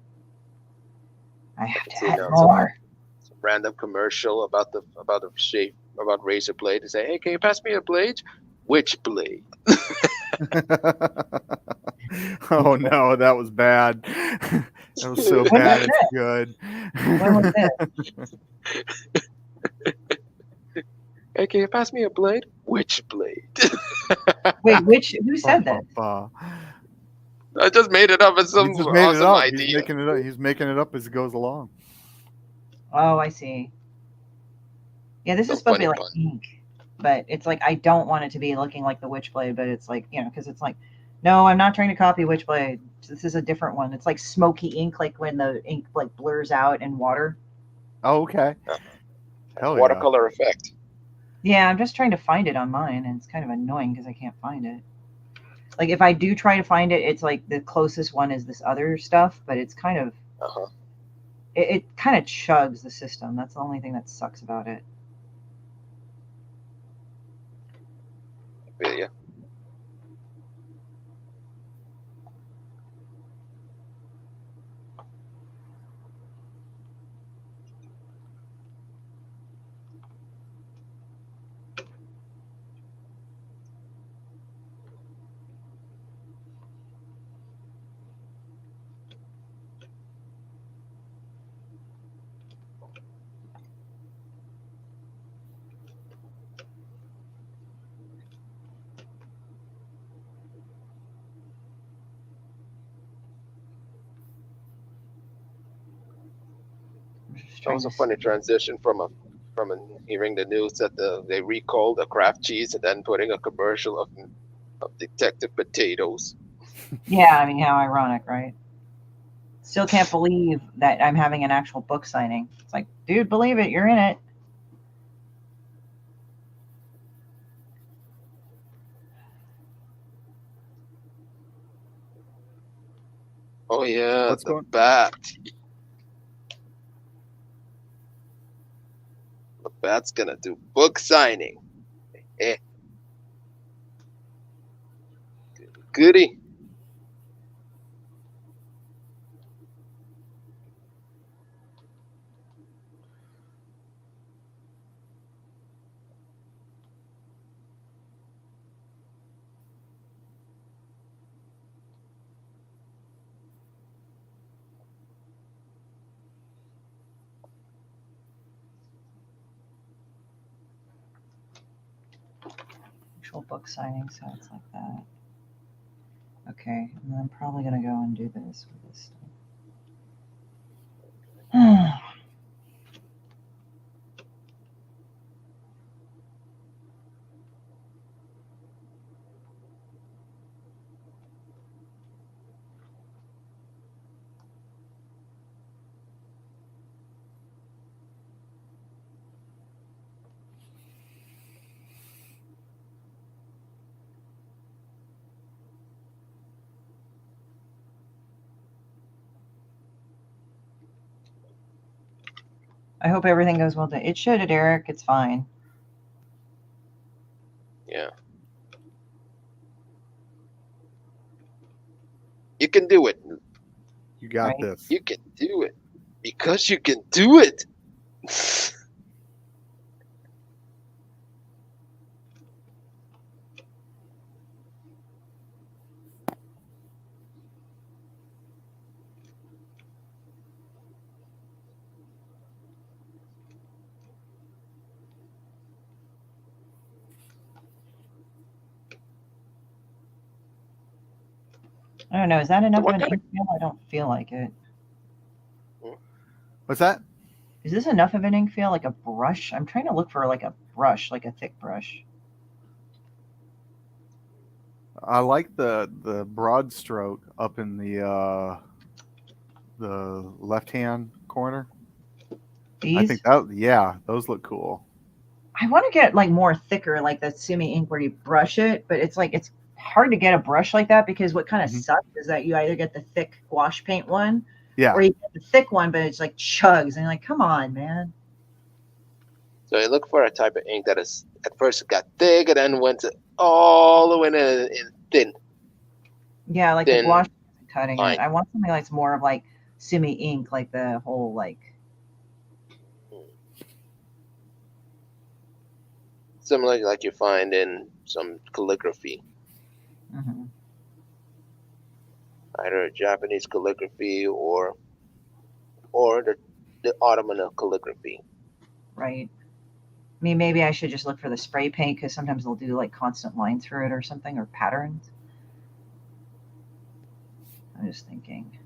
I have to add more. Some random commercial about the shape about razor blade to say, hey, can you pass me a blade? Which blade? Oh no, that was bad. That was so When bad. was It's this? good. When was this? Hey, can you pass me a blade? Which blade? Wait, who said that? I just made it up as He some just made it awesome up. idea. He's making it up. He's making it up as he goes along. Oh, I see. Yeah, this So is supposed to be funny like pun. ink, but it's like I don't want it to be looking like the Witchblade, but it's like because it's like, no, I'm not trying to copy Witchblade. This is a different one. It's like smoky ink, like when the ink like blurs out in water. Oh, okay. Hell yeah. Watercolor effect. Yeah, I'm just trying to find it on mine, and it's kind of annoying because I can't find it. Like if I do try to find it, it's like the closest one is this other stuff, but it's kind of Uh-huh. it kind of chugs the system. That's the only thing that sucks about it. Yeah, yeah. That was a funny transition from hearing the news that they recalled the Kraft cheese and then putting a commercial of Detective Potatoes. Yeah, I mean, how ironic, right? Still can't believe that I'm having an actual book signing. It's like, dude, believe it, you're in it. Oh yeah, What's the going? bat. The bat's gonna do book signing. Eh, goody. Actual book signing, so it's like that. Okay, and then I'm probably gonna go and do this with this stuff. I hope everything goes well. It should at Eric. It's fine. Yeah. You can do it. You got Right. this. You can do it. Because you can do it. I don't know. Is that enough of what an kind ink feel? I don't feel like it. What's that? Is this enough of an ink feel? Like a brush? I'm trying to look for like a brush, like a thick brush. I like the broad stroke up in the left hand corner. These? I think those look cool. I want to get like more thicker, like the Sumi ink where you brush it, but it's like it's hard to get a brush like that because what kind of sucks is that you either get the thick gouache paint one, or you get the thick one, but it's like chugs, and you're like, come on, man. So I look for a type of ink that is at first it got thick and then went all the way in thin. Yeah, like the gouache cutting line. it. I want something that's more of like Sumi ink, like the whole like. Similar like you find in some calligraphy. Mm-hmm. Either Japanese calligraphy or the Ottoman calligraphy. Right. I mean, maybe I should just look for the spray paint because sometimes they'll do like constant lines through it or something, or patterns. I'm just thinking.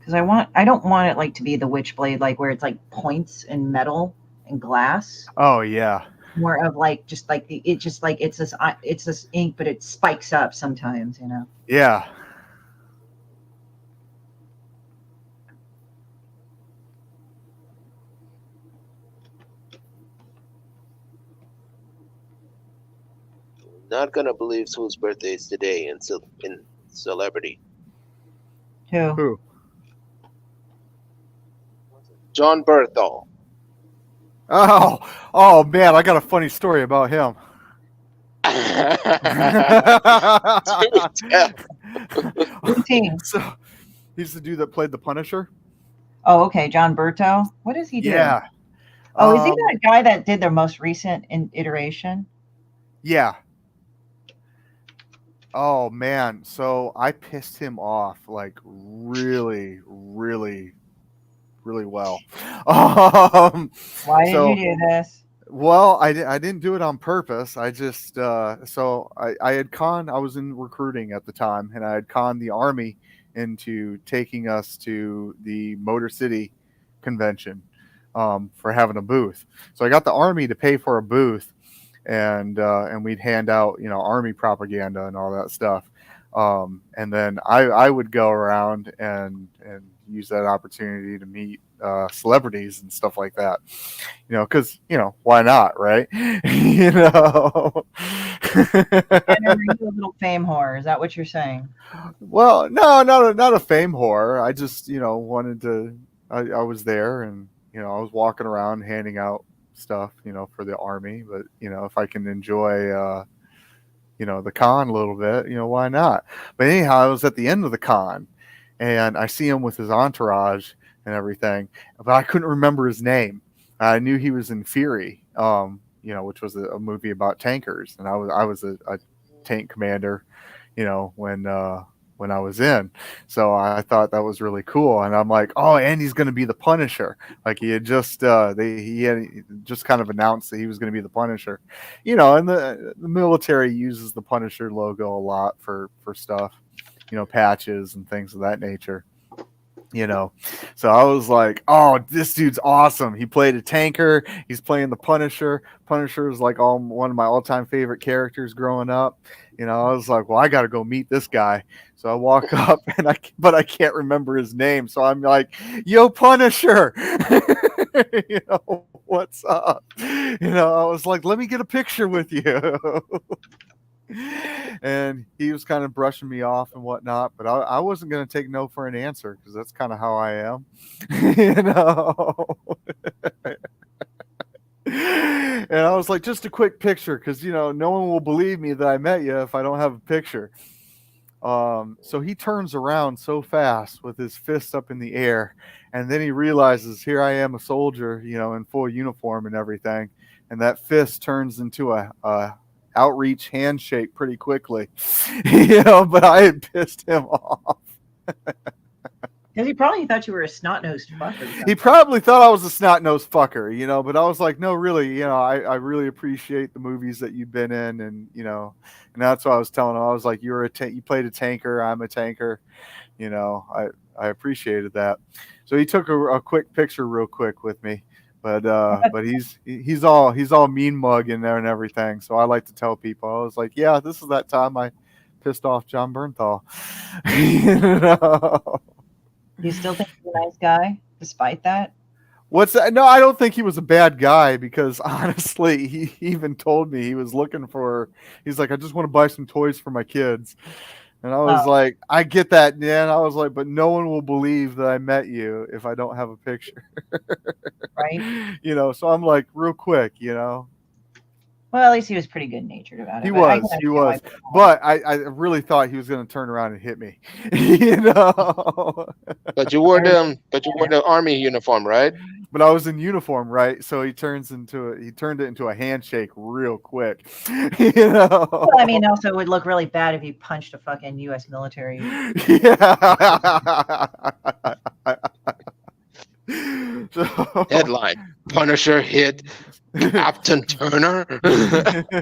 Because I don't want it like to be the Witchblade, like where it's like points and metal and glass. Oh yeah. More of like just like it's this ink, but it spikes up sometimes, you know. Yeah. Not gonna believe whose birthday is today in celebrity. Who? John Berthal. Oh man, I got a funny story about him. So, he's the dude that played the Punisher. Oh, okay, John Berto. What does he do? Yeah. Oh, is he that guy that did their most recent iteration? Yeah. Oh man, so I pissed him off like really, really, really well. Why did you do this? Well, I didn't do it on purpose. I just I had conned. I was in recruiting at the time, and I had conned the army into taking us to the Motor City convention for having a booth. So I got the army to pay for a booth, and we'd hand out army propaganda and all that stuff. And then I would go around and use that opportunity to meet celebrities and stuff like that. Because why not, right? And are you a little fame whore? Is that what you're saying? Well, no, not a fame whore. I just wanted to. I was there, and I was walking around handing out stuff, for the army. But if I can enjoy, the con a little bit, why not? But anyhow, I was at the end of the con, and I see him with his entourage and everything, but I couldn't remember his name. I knew he was in Fury, which was a movie about tankers, and I was a tank commander, when I was in. So I thought that was really cool, and I'm like, oh, and he's going to be the Punisher. Like he had just he had just kind of announced that he was going to be the Punisher, and the military uses the Punisher logo a lot for stuff, patches and things of that nature. So I was like, oh, this dude's awesome. He played a tanker. He's playing the Punisher. Punisher is like one of my all-time favorite characters growing up. I was like, well, I got to go meet this guy. So I walk up, but I can't remember his name. So I'm like, yo, Punisher, what's up? I was like, let me get a picture with you. And he was kind of brushing me off and whatnot, but I wasn't going to take no for an answer because that's kind of how I am, And I was like, just a quick picture because no one will believe me that I met you if I don't have a picture. So he turns around so fast with his fist up in the air, and then he realizes here I am, a soldier, in full uniform and everything, and that fist turns into a outreach handshake pretty quickly, but I had pissed him off. Because he probably thought you were a snot-nosed fucker. He probably thought I was a snot-nosed fucker, but I was like, no, really, I really appreciate the movies that you've been in, and and that's what I was telling him. I was like, you played a tanker, I'm a tanker, I appreciated that. So he took a quick picture real quick with me. But he's all mean mug in there and everything. So I like to tell people, I was like, yeah, this is that time I pissed off John Bernthal. You still think he's a nice guy, despite that? What's that? No, I don't think he was a bad guy because honestly, he even told me he was looking for. He's like, I just want to buy some toys for my kids. And I was like, I get that, yeah. And I was like, but no one will believe that I met you if I don't have a picture. Right. So I'm like, real quick, Well, at least he was pretty good natured about it. He was. But I really thought he was going to turn around and hit me. But you wore the army uniform, right? But I was in uniform, right? So he turned it into a handshake real quick. Well, I mean, also it would look really bad if you punched a fucking U.S. military. Yeah. Headline: Punisher hit Captain Turner. Yeah, I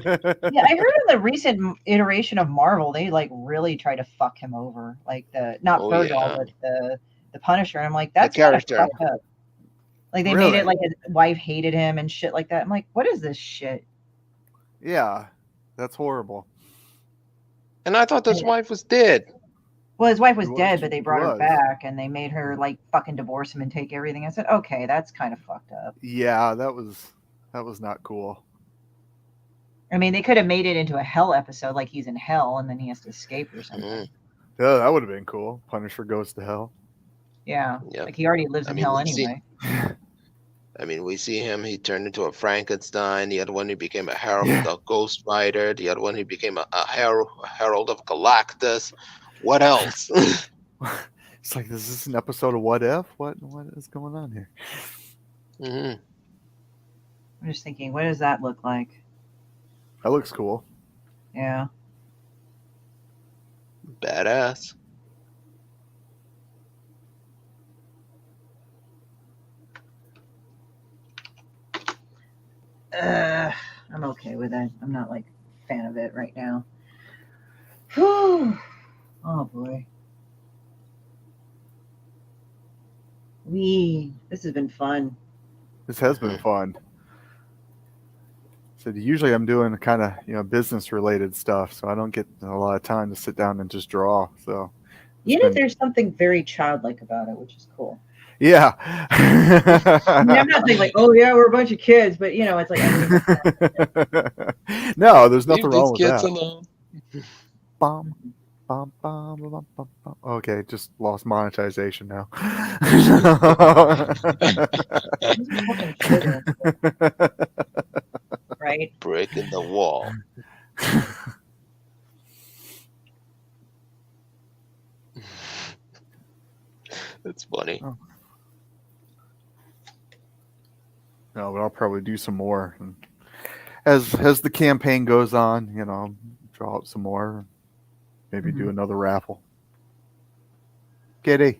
heard in the recent iteration of Marvel, they like really try to fuck him over, like not Fergal, but the Punisher. And I'm like, that's kind of fucked up. Like they made it like his wife hated him and shit like that. I'm like, what is this shit? Yeah, that's horrible. And I thought his wife was dead. Well, his wife was dead, but they brought her back and they made her like fucking divorce him and take everything. I said, okay, that's kind of fucked up. Yeah, that was not cool. I mean, they could have made it into a hell episode, like he's in hell and then he has to escape or something. Mm-hmm. Yeah, that would have been cool. Punisher goes to hell. Yeah, like he already lives in hell anyway. We see him. He turned into a Frankenstein. The other one, he became a Ghost Rider. The other one, he became a Herald of Galactus. What else? It's like, is this an episode of What If? What is going on here? Mm-hmm. I'm just thinking, what does that look like? That looks cool. Yeah. Badass. I'm okay with it. I'm not like a fan of it right now. Whew. Oh boy. This has been fun. This has been fun. So usually I'm doing kind of business related stuff, so I don't get a lot of time to sit down and just draw. So There's something very childlike about it, which is cool. yeah. I mean, I'm not saying like, oh yeah, we're a bunch of kids, but it's like no, there's nothing Leave wrong these with kids that. alone. Bum, bum, bum, bum, bum, bum. Okay, just lost monetization now. right? Breaking the wall. That's funny. Oh. No, but I'll probably do some more. And as the campaign goes on, I'll draw up some more. Maybe do another raffle. Kitty.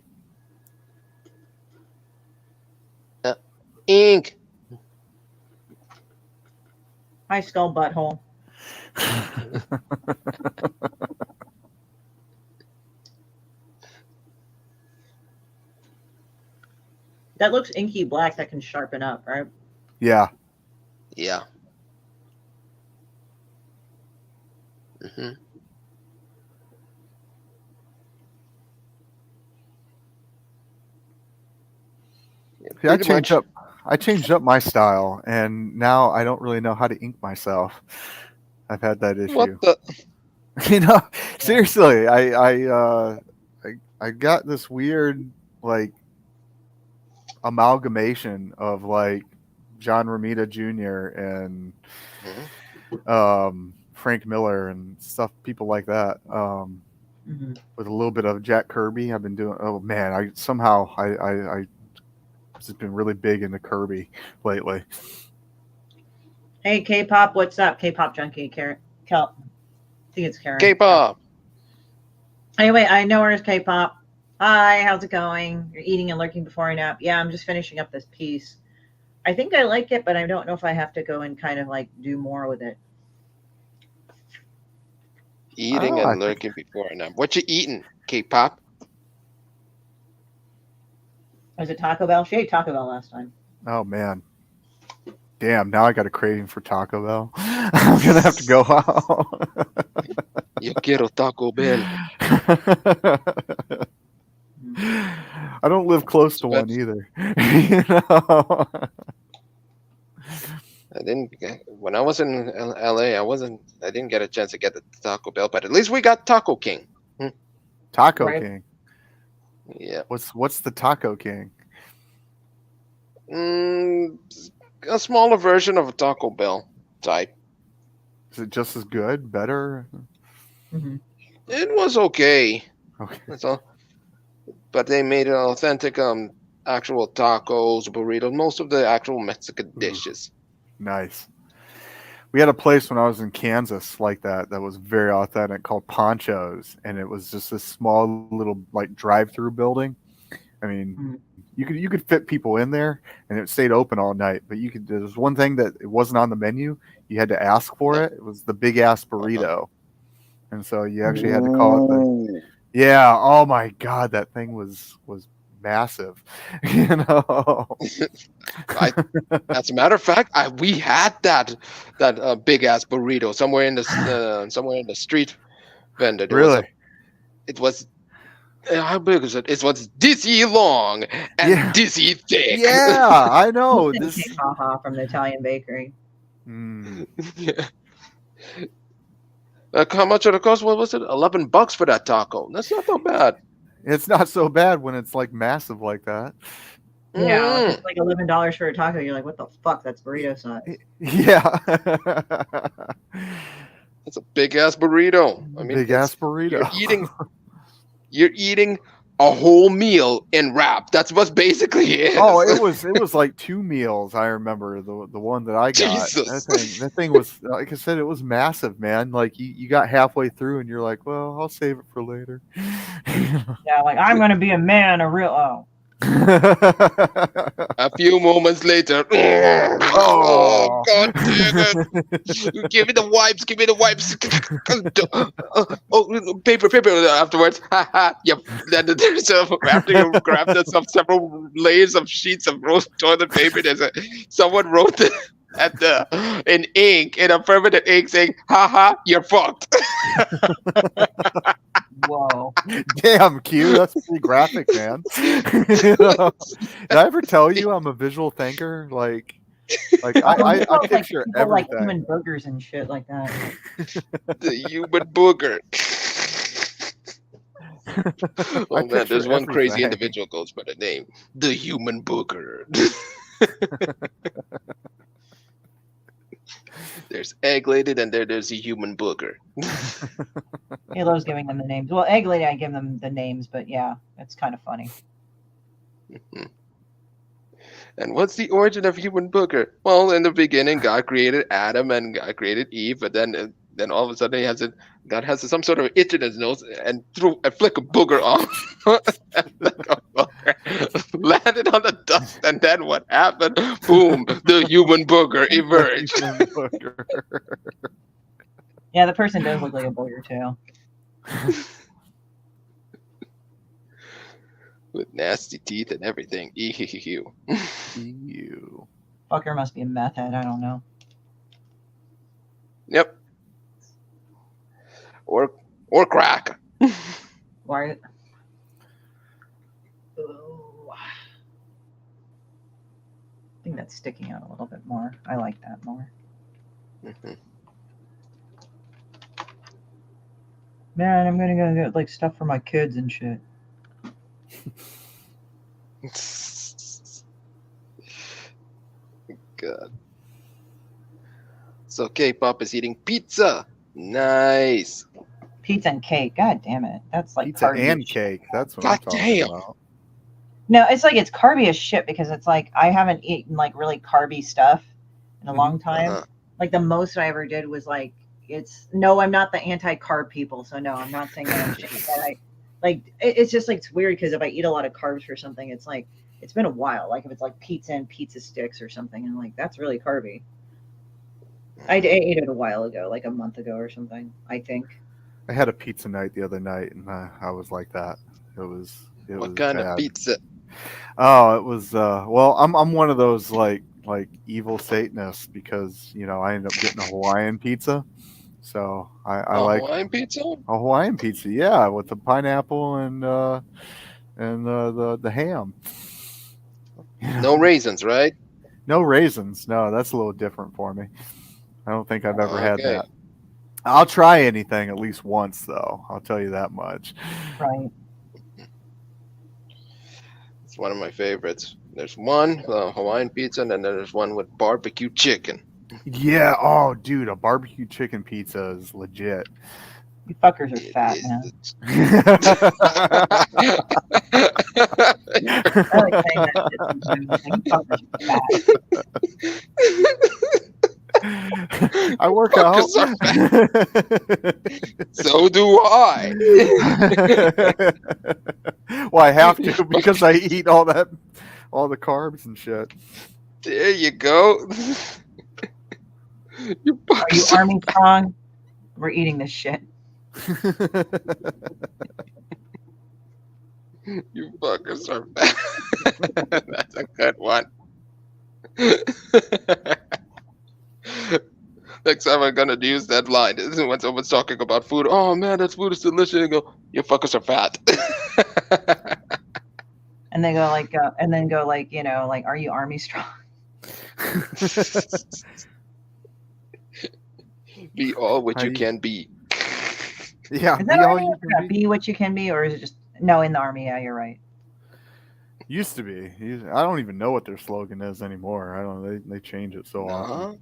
Ink. Hi, skull butthole. That looks inky black. That can sharpen up, right? Yeah. Yeah. Mm-hmm. See, I changed up my style, and now I don't really know how to ink myself. I've had that issue. What the? Seriously, I got this weird like amalgamation of like John Romita Jr. and Frank Miller and stuff, people like that. With a little bit of Jack Kirby. I've been doing. Oh man, I just been really big into Kirby lately. Hey, K-pop, what's up? K-pop junkie, Karen. I think it's Karen. K-pop. Anyway, I know where's K-pop. Hi, how's it going? You're eating and lurking before I nap. Yeah, I'm just finishing up this piece. I think I like it, but I don't know if I have to go and kind of like do more with it. Eating and lurking before I nap. What you eating, K-pop? Was it Taco Bell? She ate Taco Bell last time. Oh man. Damn, now I got a craving for Taco Bell. I'm gonna have to go out. Yo quiero Taco Bell. I don't live close to one either. I didn't. When I was in LA, I didn't get a chance to get the Taco Bell, but at least we got Taco King. Taco King. Yeah. What's the Taco King? A smaller version of a Taco Bell type. Is it just as good? Better? It was okay. Okay. That's all. But they made an authentic actual tacos, burritos, most of the actual Mexican dishes. Nice. We had a place when I was in Kansas like that was very authentic called Ponchos, and it was just this small little like drive-through building. I mean, you could fit people in there, and it stayed open all night. But there was one thing that it wasn't on the menu. You had to ask for it. It was the big ass burrito, and so you actually had to call it. Yeah. Oh my God, that thing was massive. As a matter of fact, we had that big ass burrito somewhere in the street vendor. Really? It was. How big is it? It was dizzy long and dizzy thick. Yeah, I know. This from the Italian bakery. Yeah. How much did it cost? What was it? $11 for that taco. That's not so bad. It's not so bad when it's like massive like that. Yeah, it's like $11 for a taco. You're like, what the fuck? That's burrito size. Yeah. It's a big ass burrito. I mean, big ass burrito. You're eating a whole meal in wrap. That's what basically it is. Oh, it was like 2 meals. I remember the one that I got. That thing was, like I said, it was massive, man. Like you got halfway through and you're like, well, I'll save it for later. Yeah, like I'm gonna be a man, a real. Oh. A few moments later, oh Oh. god damn it! Give me the wipes. Give me the wipes. Oh, paper. Afterwards, yep. Then there's after you grab several layers of sheets of rolled toilet paper. Someone wrote at the in ink in a permanent ink saying, you're fucked. Whoa. Damn, Q, that's pretty graphic, man. Did I ever tell you I'm a visual thinker? Like I Like picture people like everything. human burgers and shit like that. The human booger. Oh man, picture there's one crazy everything. individual goes by the name the human booger. There's egg lady, and there's a human booger. He loves giving them the names. Well, Egg Lady, I give them the names, but yeah, it's kind of funny. And what's the origin of human booger? Well, in the beginning, God created Adam and God created Eve, but then all of a sudden God has some sort of itch in his nose and flick a booger off. Landed on the dust, and then what happened? Boom! The human booger emerged. Yeah, the person does look like a booger too. With nasty teeth and everything. Ew. Ew. Fucker must be a meth head. I don't know. Yep. Or crack. Why? Oh. I think that's sticking out a little bit more. I like that more. Man, I'm gonna go get like stuff for my kids and shit. God. So K-pop is eating pizza. Nice. Pizza and cake. God damn it. That's like Pizza carby and as shit. cake. That's what God I'm talking damn. about. No, it's like it's carby as shit because it's like I haven't eaten like really carby stuff in a long time. Uh-huh. Like the most I ever did was like no, I'm not the anti-carb people, so no, I'm not saying that I'm shit. But it's just like it's weird because if I eat a lot of carbs for something, it's like it's been a while. Like if it's like pizza and pizza sticks or something, and like that's really carby. I ate it a while ago, like a month ago or something, I think. I had a pizza night the other night, and I was like that. It was What kind bad. of pizza? Oh, it was. Well, I'm one of those like evil Satanists because I ended up getting a Hawaiian pizza. So I like Hawaiian pizza? a Hawaiian pizza, yeah, with the pineapple and the ham. No raisins, right? No raisins. No, that's a little different for me. I don't think I've ever had Okay. that. I'll try anything at least once, though. I'll tell you that much. Right. It's one of my favorites. There's one Hawaiian pizza, and then there's one with barbecue chicken. Yeah. Oh, dude, a barbecue chicken pizza is legit. You fuckers are fat, man. I like saying that shit sometimes. Like, you fuckers are fat. I work out. Fuckers are fat. So do I. Well, I have to because I eat all the carbs and shit. There you go. You Are you fuckers are Army strong? We're eating this shit. You fuckers are fat. That's a good one. Next time I'm gonna use that line. This is when someone's talking about food. Oh man, that food is delicious. And go, you fuckers are fat. And they go like, like, are you Army strong? Be all what you can be. Yeah. Is that already be what you can be, or is it just no in the Army? Yeah, you're right. Used to be. I don't even know what their slogan is anymore. I don't know. They change it so often.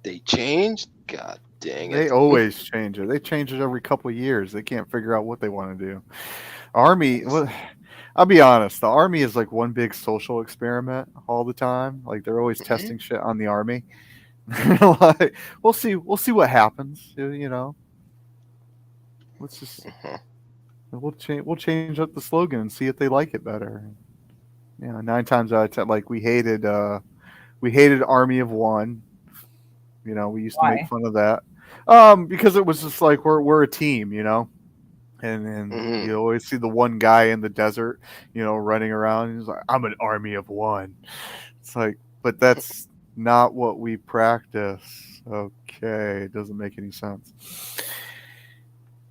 They changed? God dang it. They always change it. They change it every couple of years. They can't figure out what they want to do. Army, well, I'll be honest. The Army is like one big social experiment all the time. Like they're always testing shit on the Army. Like, we'll see what happens. Let's just we'll change up the slogan and see if they like it better. Yeah, 9 times out of 10, like we hated Army of One. You know, we used to make Why? fun of that. Because it was just like we're a team, you know. And Hmm. you always see the one guy in the desert, you know, running around. He's like, "I'm an army of one." It's like, but that's not what we practice. Okay, it doesn't make any sense.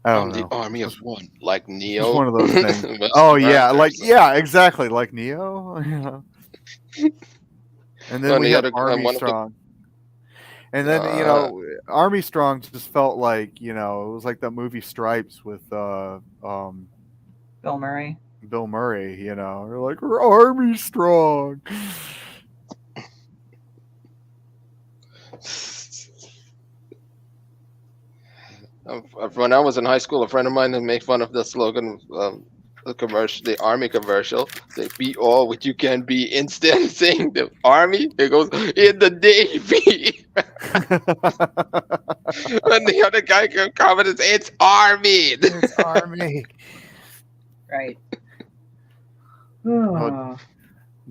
I I'm don't the know. army of one, like It's just Neo, one of those things. Buster Oh yeah, like Rogers. yeah, exactly, like Neo. And then And we the had other, Army one of the, Strong. And then uh, Army Strong just felt like it was like that movie Stripes with Bill Murray. Bill Murray. They're like we're Army Strong. when I was in high school, a friend of mine would make fun of the slogan, the commercial, the army commercial. Say, "Be all what you can be." Instead of saying the army, it goes in the navy. And the other guy can comment and say, "It's army." It's Army. Right. Oh,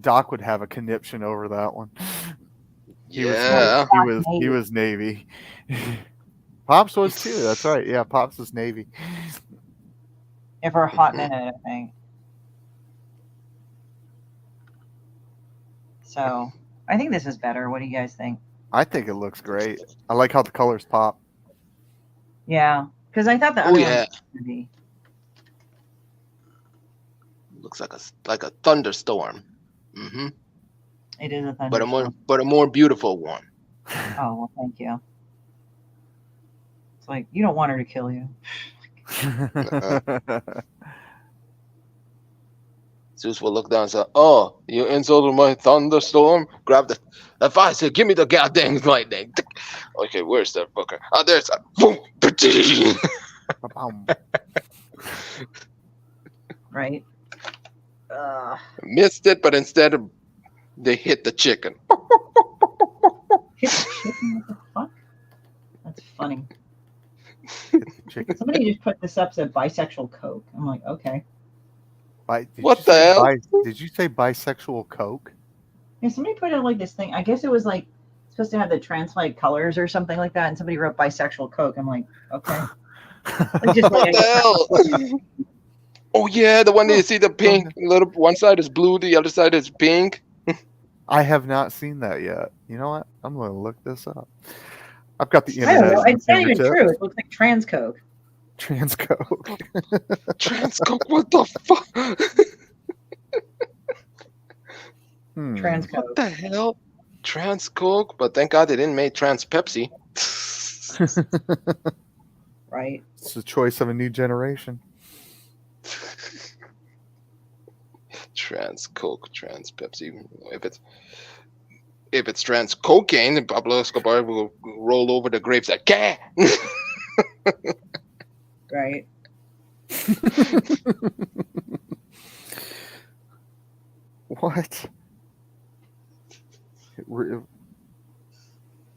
Doc would have a conniption over that one. He was Yeah. he was Navy. Pops was too. That's right. Yeah, Pops was Navy. Yeah, for a hot minute, I think. So I think this is better. What do you guys think? I think it looks great. I like how the colors pop. Yeah, because I thought the Oh other yeah. one was going to be. Looks like a thunderstorm. Hmm. It is a But thunderstorm. a more beautiful one. Oh well, thank you. It's like you don't want her to kill you. Zeus will look down and say, "Oh, you insulted my thunderstorm? Grab the. If I said, give me the goddamn lightning." Okay, where's that fucker? Oh, there's a. Boom, pa-ching. Right. Missed it, but instead of they hit the chicken. Hit the chicken? What the fuck? That's funny. Chicken. Somebody just put this up said bisexual coke. I'm like, okay. What the hell? Did you say bisexual Coke? Yeah, somebody put out like this thing. I guess it was like supposed to have the trans flag colors or something like that, and somebody wrote bisexual coke. I'm like, okay. Like, just What like, the hell? Oh yeah, the one that you see the pink little one side is blue, the other side is pink. I have not seen that yet. You know what? I'm going to look this up. I've got the I don't internet. know. at my It's not even fingertips. true. It looks like trans coke. Trans Coke. Trans Coke, what the fuck? Trans What coke. the hell? Trans Coke, but thank God they didn't make Trans Pepsi. Right. It's the choice of a new generation. Trans Coke, Trans Pepsi. If it's trans cocaine, then Pablo Escobar will roll over the grapes like, "Gah!" Right. What?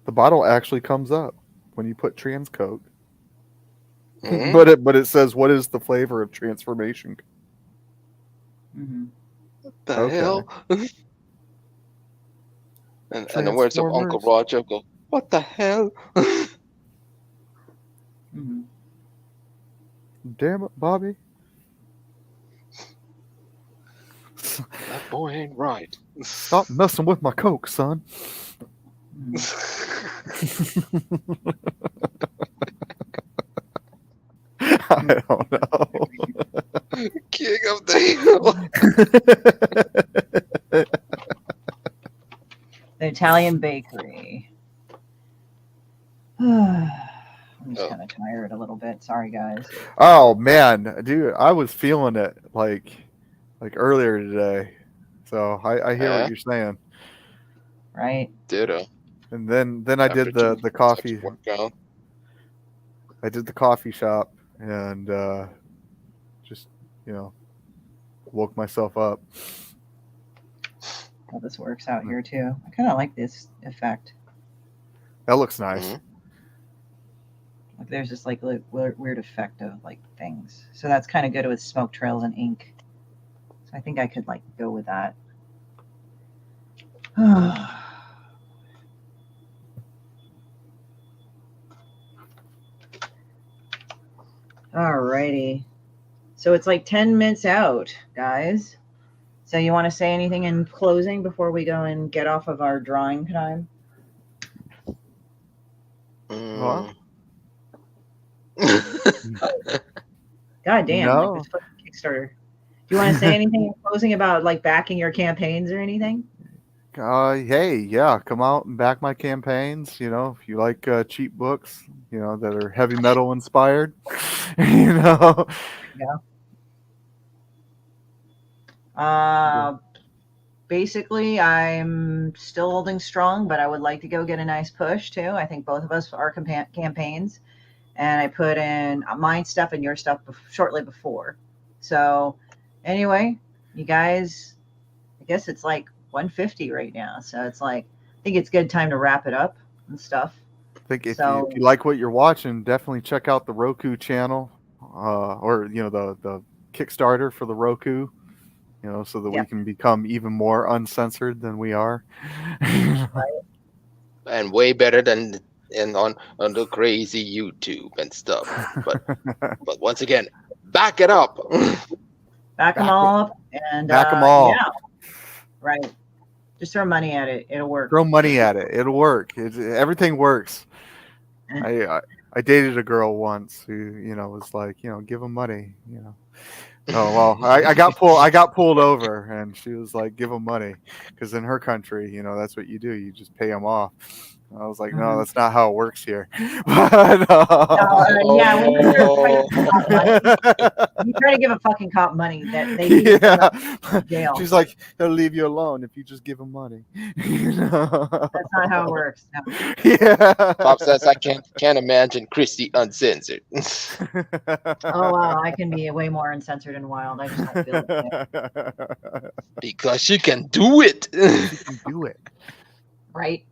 The bottle actually comes up when you put Trans Coke. Mhm. But it says, what is the flavor of transformation? Mm-hmm. What the Okay. hell? And the words of Uncle Transformers. Roger go, "What the hell?" Mm-hmm. Damn it, Bobby. That boy ain't right. Stop messing with my Coke, son. I don't know. King of the Hill. The Italian bakery. I'm just Oh. kind of tired a little bit. Sorry, guys. Oh man, dude, I was feeling it like earlier today. So I hear what you're saying. Right. Ditto. And then I After did the two coffee. such workout. I did the coffee shop and just woke myself up. Well, this works out here too. I kind of like this effect. That looks nice. Like there's this like weird effect of like things. So that's kind of good with smoke trails and ink. So I think I could like go with that. Alrighty. So it's like 10 minutes out, guys. So you want to say anything in closing before we go and get off of our drawing time? Well, God damn, no. like this fucking Kickstarter. Do you want to say anything in closing about like backing your campaigns or anything? Hey, yeah, come out and back my campaigns. You know, if you like cheap books, you know, that are heavy metal inspired, you know. Yeah. Basically, I'm still holding strong, but I would like to go get a nice push too. I think both of us are campaigns, and I put in mine stuff and your stuff shortly before. So, anyway, you guys, I guess it's like 150 right now. So it's like I think it's good time to wrap it up and stuff. I think if So you like what you're watching, definitely check out the Roku channel, or you know the Kickstarter for the Roku. You know, so that yeah, we can become even more uncensored than we are. And way better than on the crazy YouTube and stuff. But once again, back it up. back them all up and Back them all. yeah, right. Just throw money at it; it'll work. Throw money at it. It'll work. Everything works. Eh. I dated a girl once who, you know, was like, you know, give them money, you know. Oh well, I got pulled over, and she was like, "Give them money," because in her country, you know, that's what you do. You just pay them off. I was like, "No, that's not how it works here." But, Yeah, when you try to give a fucking cop money that they jail. She's like, "They'll leave you alone if you just give them money." You know? That's not how it works. No. Yeah. Pop says I can't imagine Christie uncensored. Oh wow, I can be way more uncensored and wild. I just don't feel it. Because she can do it. She can do it. Right.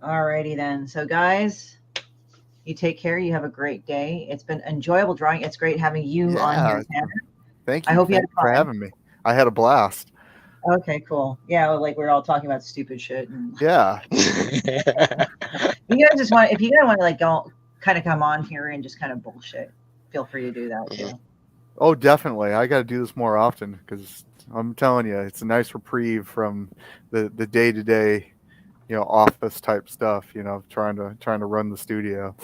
Alrighty then. So guys, you take care. You have a great day. It's been enjoyable drawing. It's great having you on here, Tanner. Thank you. I hope you had Thank you for having me. I had a blast. Okay, cool. Yeah, like we're all talking about stupid shit. And Yeah. you guys just want, if you guys want to like go kind of come on here and just kind of bullshit, feel free to do that too. Oh, definitely. I got to do this more often because I'm telling you, it's a nice reprieve from the day-to-day, you know, office type stuff. You know, trying to run the studio.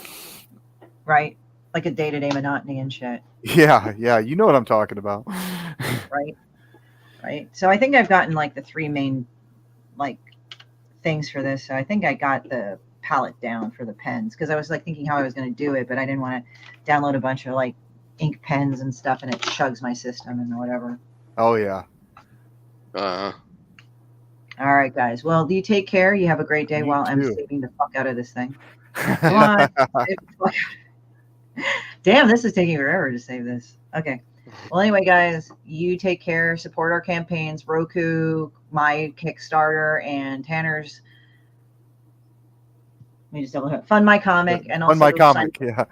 Right, like a day-to-day monotony and shit. Yeah, you know what I'm talking about. Right. So I think I've gotten like the three main like things for this. So I think I got the palette down for the pens because I was like thinking how I was going to do it, but I didn't want to download a bunch of like ink pens and stuff and it chugs my system and whatever. Oh yeah. All right, guys. Well, you take care. You have a great day while I'm too. saving the fuck out of this thing. Come on. Damn, this is taking forever to save this. Okay. Well, anyway, guys, you take care. Support our campaigns. Roku, my Kickstarter, and Tanner's. Let me just double check. Fund My Comic, and also Fund My Comic. Yeah.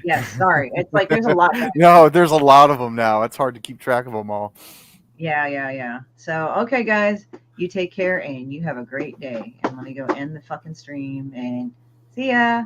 Yes. Sorry, it's like there's a lot. No, there's a lot of them now. It's hard to keep track of them all. Yeah. So, okay, guys, you take care and you have a great day. And let me go end the fucking stream and see ya.